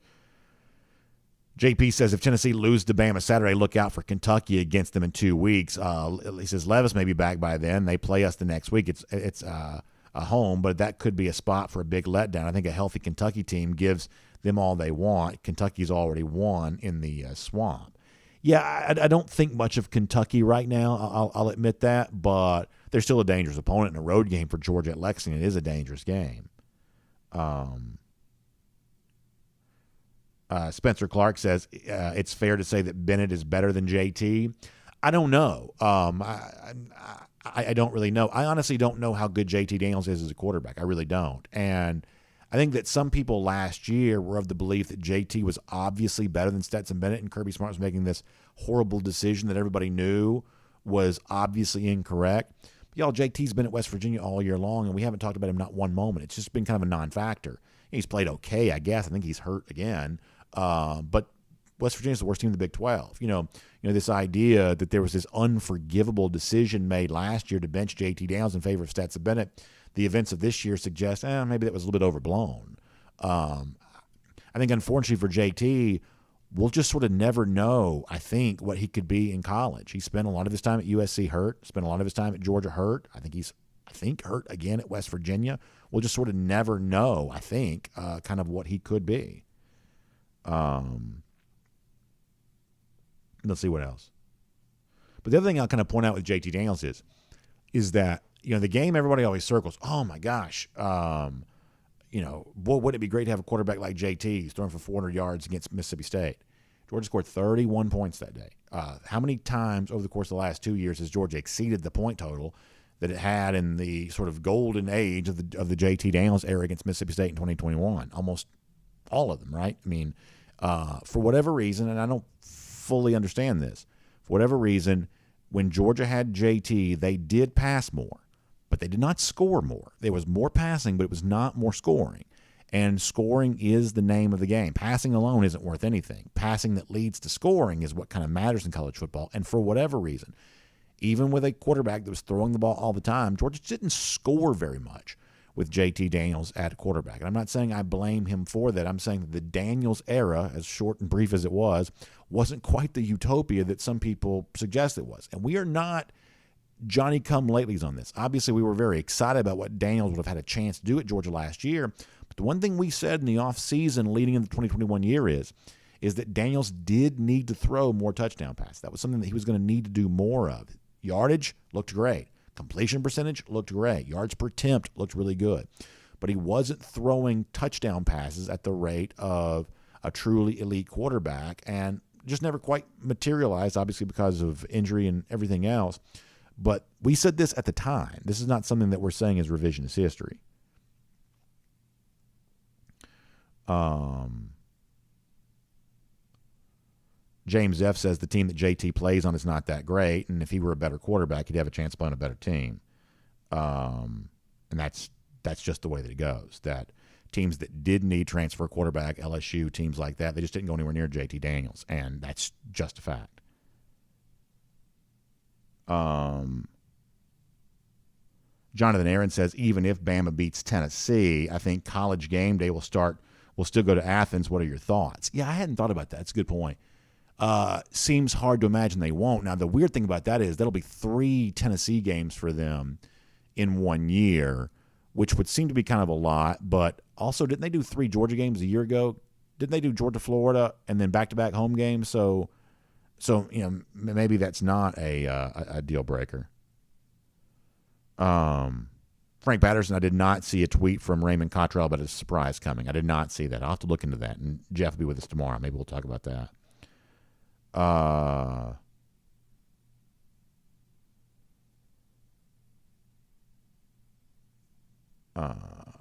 JP says, if Tennessee loses to Bama Saturday, look out for Kentucky against them in 2 weeks. He says Levis may be back by then. They play us the next week. It's a home, but that could be a spot for a big letdown. I think a healthy Kentucky team gives them all they want. Kentucky's already won in the swamp. Yeah, I don't think much of Kentucky right now. I'll admit that, but they're still a dangerous opponent in a road game for Georgia at Lexington. It is a dangerous game. Spencer Clark says it's fair to say that Bennett is better than JT. I don't know. I don't really know. I honestly don't know how good JT Daniels is as a quarterback. I really don't. And I think that some people last year were of the belief that JT was obviously better than Stetson Bennett, and Kirby Smart was making this horrible decision that everybody knew was obviously incorrect. But y'all, JT's been at West Virginia all year long, and we haven't talked about him not one moment. It's just been kind of a non-factor. He's played okay, I guess. I think he's hurt again. But West Virginia's the worst team in the Big 12. This idea that there was this unforgivable decision made last year to bench JT Daniels in favor of Stetson Bennett, the events of this year suggest maybe that was a little bit overblown. I think, unfortunately for JT, we'll just sort of never know, I think, what he could be in college. He spent a lot of his time at USC hurt, spent a lot of his time at Georgia hurt. I think he's hurt again at West Virginia. We'll just sort of never know, I think, kind of what he could be. Let's see what else. But the other thing I'll kind of point out with JT Daniels is that, the game everybody always circles, oh my gosh, boy, wouldn't it be great to have a quarterback like JT? He's throwing for 400 yards against Mississippi State. Georgia scored 31 points that day. How many times over the course of the last 2 years has Georgia exceeded the point total that it had in the sort of golden age of the JT Daniels era against Mississippi State in 2021? Almost all of them, right? I mean, for whatever reason, and I don't fully understand this, for whatever reason, when Georgia had JT, they did pass more, but they did not score more. There was more passing, but it was not more scoring. And scoring is the name of the game. Passing alone isn't worth anything. Passing that leads to scoring is what kind of matters in college football. And for whatever reason, even with a quarterback that was throwing the ball all the time, Georgia didn't score very much with JT Daniels at quarterback. And I'm not saying I blame him for that. I'm saying that the Daniels era, as short and brief as it was, wasn't quite the utopia that some people suggest it was. And we are not Johnny-come-latelys on this. Obviously, we were very excited about what Daniels would have had a chance to do at Georgia last year. But the one thing we said in the offseason leading into the 2021 year is that Daniels did need to throw more touchdown passes. That was something that he was going to need to do more of. Yardage looked great. Completion percentage looked great. Yards per attempt looked really good. But he wasn't throwing touchdown passes at the rate of a truly elite quarterback. And just never quite materialized, obviously because of injury and everything else. But we said this at the time. This is not something that we're saying is revisionist history. James F. says the team that JT plays on is not that great, and if he were a better quarterback, he'd have a chance to play on a better team. And that's just the way that it goes. That teams that did need transfer quarterback, LSU, teams like that, they just didn't go anywhere near JT Daniels, and that's just a fact. Jonathan Aaron says, even if Bama beats Tennessee, I think College Game Day will still go to Athens. What are your thoughts? Yeah, I hadn't thought about that. That's a good point. Seems hard to imagine they won't. Now, the weird thing about that is that'll be 3 Tennessee games for them in 1 year, which would seem to be kind of a lot. But also, didn't they do 3 Georgia games a year ago? Didn't they do Georgia, Florida, and then back-to-back home games? So maybe that's not a deal breaker. Frank Patterson, I did not see a tweet from Raymond Cottrell about a surprise coming. I did not see that. I'll have to look into that. And Jeff will be with us tomorrow. Maybe we'll talk about that.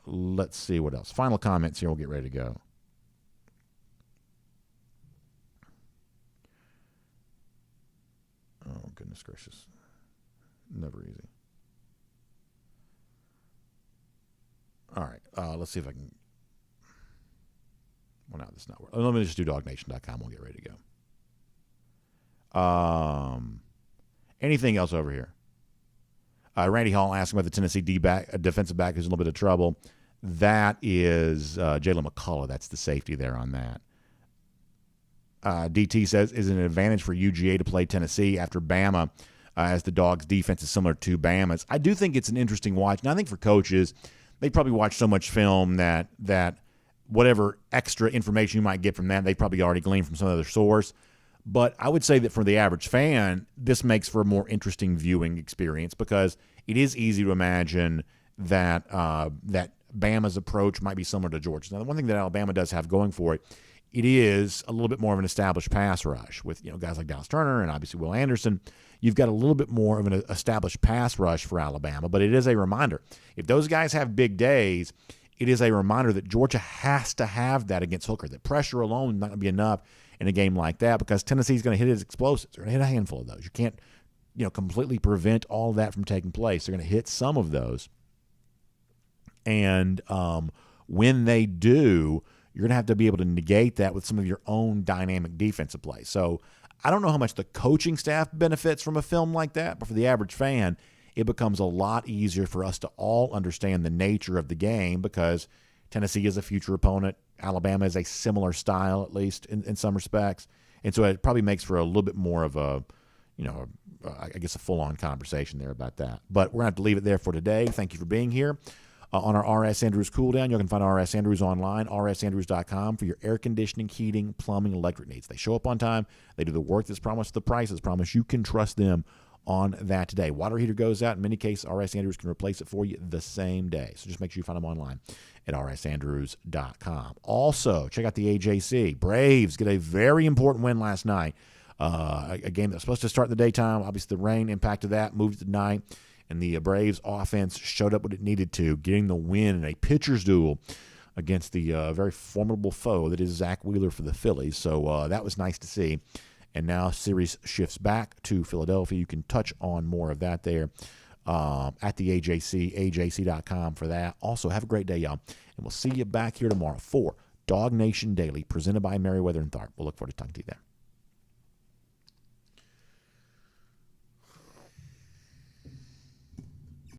Let's see what else. Final comments here. We'll get ready to go. Oh, goodness gracious. Never easy. All right. Let's see if I can. Well, no, that's not working. Let me just do dawgnation.com. We'll get ready to go. Anything else over here? Randy Hall asking about the Tennessee defensive back who's in a little bit of trouble. That is Jalen McCullough. That's the safety there on that. DT says, is it an advantage for UGA to play Tennessee after Bama as the Dogs' defense is similar to Bama's? I do think it's an interesting watch. Now, I think for coaches, they probably watch so much film that whatever extra information you might get from that, they probably already gleaned from some other source. But I would say that for the average fan, this makes for a more interesting viewing experience because it is easy to imagine that that Bama's approach might be similar to Georgia's. Now, the one thing that Alabama does have going for it, it is a little bit more of an established pass rush with guys like Dallas Turner and obviously Will Anderson. You've got a little bit more of an established pass rush for Alabama, but it is a reminder. If those guys have big days, it is a reminder that Georgia has to have that against Hooker. That pressure alone is not going to be enough in a game like that because Tennessee's going to hit his explosives. They're going to hit a handful of those. You can't, completely prevent all that from taking place. They're going to hit some of those. And when they do, you're going to have to be able to negate that with some of your own dynamic defensive play. So I don't know how much the coaching staff benefits from a film like that, but for the average fan, it becomes a lot easier for us to all understand the nature of the game because Tennessee is a future opponent. Alabama is a similar style, at least in some respects. And so it probably makes for a little bit more of a, a full-on conversation there about that. But we're going to have to leave it there for today. Thank you for being here. On our R.S. Andrews cool down, you can find R.S. Andrews online, rsandrews.com, for your air conditioning, heating, plumbing, electric needs. They show up on time. They do the work that's promised, the price is promised. You can trust them on that today. Water heater goes out. In many cases, R.S. Andrews can replace it for you the same day. So just make sure you find them online at rsandrews.com. Also, check out the AJC. Braves get a very important win last night. A game that was supposed to start in the daytime. Obviously, the rain impacted that, moved to night. And the Braves offense showed up what it needed to, getting the win in a pitcher's duel against the very formidable foe that is Zach Wheeler for the Phillies. So that was nice to see. And now series shifts back to Philadelphia. You can touch on more of that there at the AJC, ajc.com for that. Also, have a great day, y'all. And we'll see you back here tomorrow for DawgNation Daily, presented by Meriwether and Tharp. We'll look forward to talking to you then.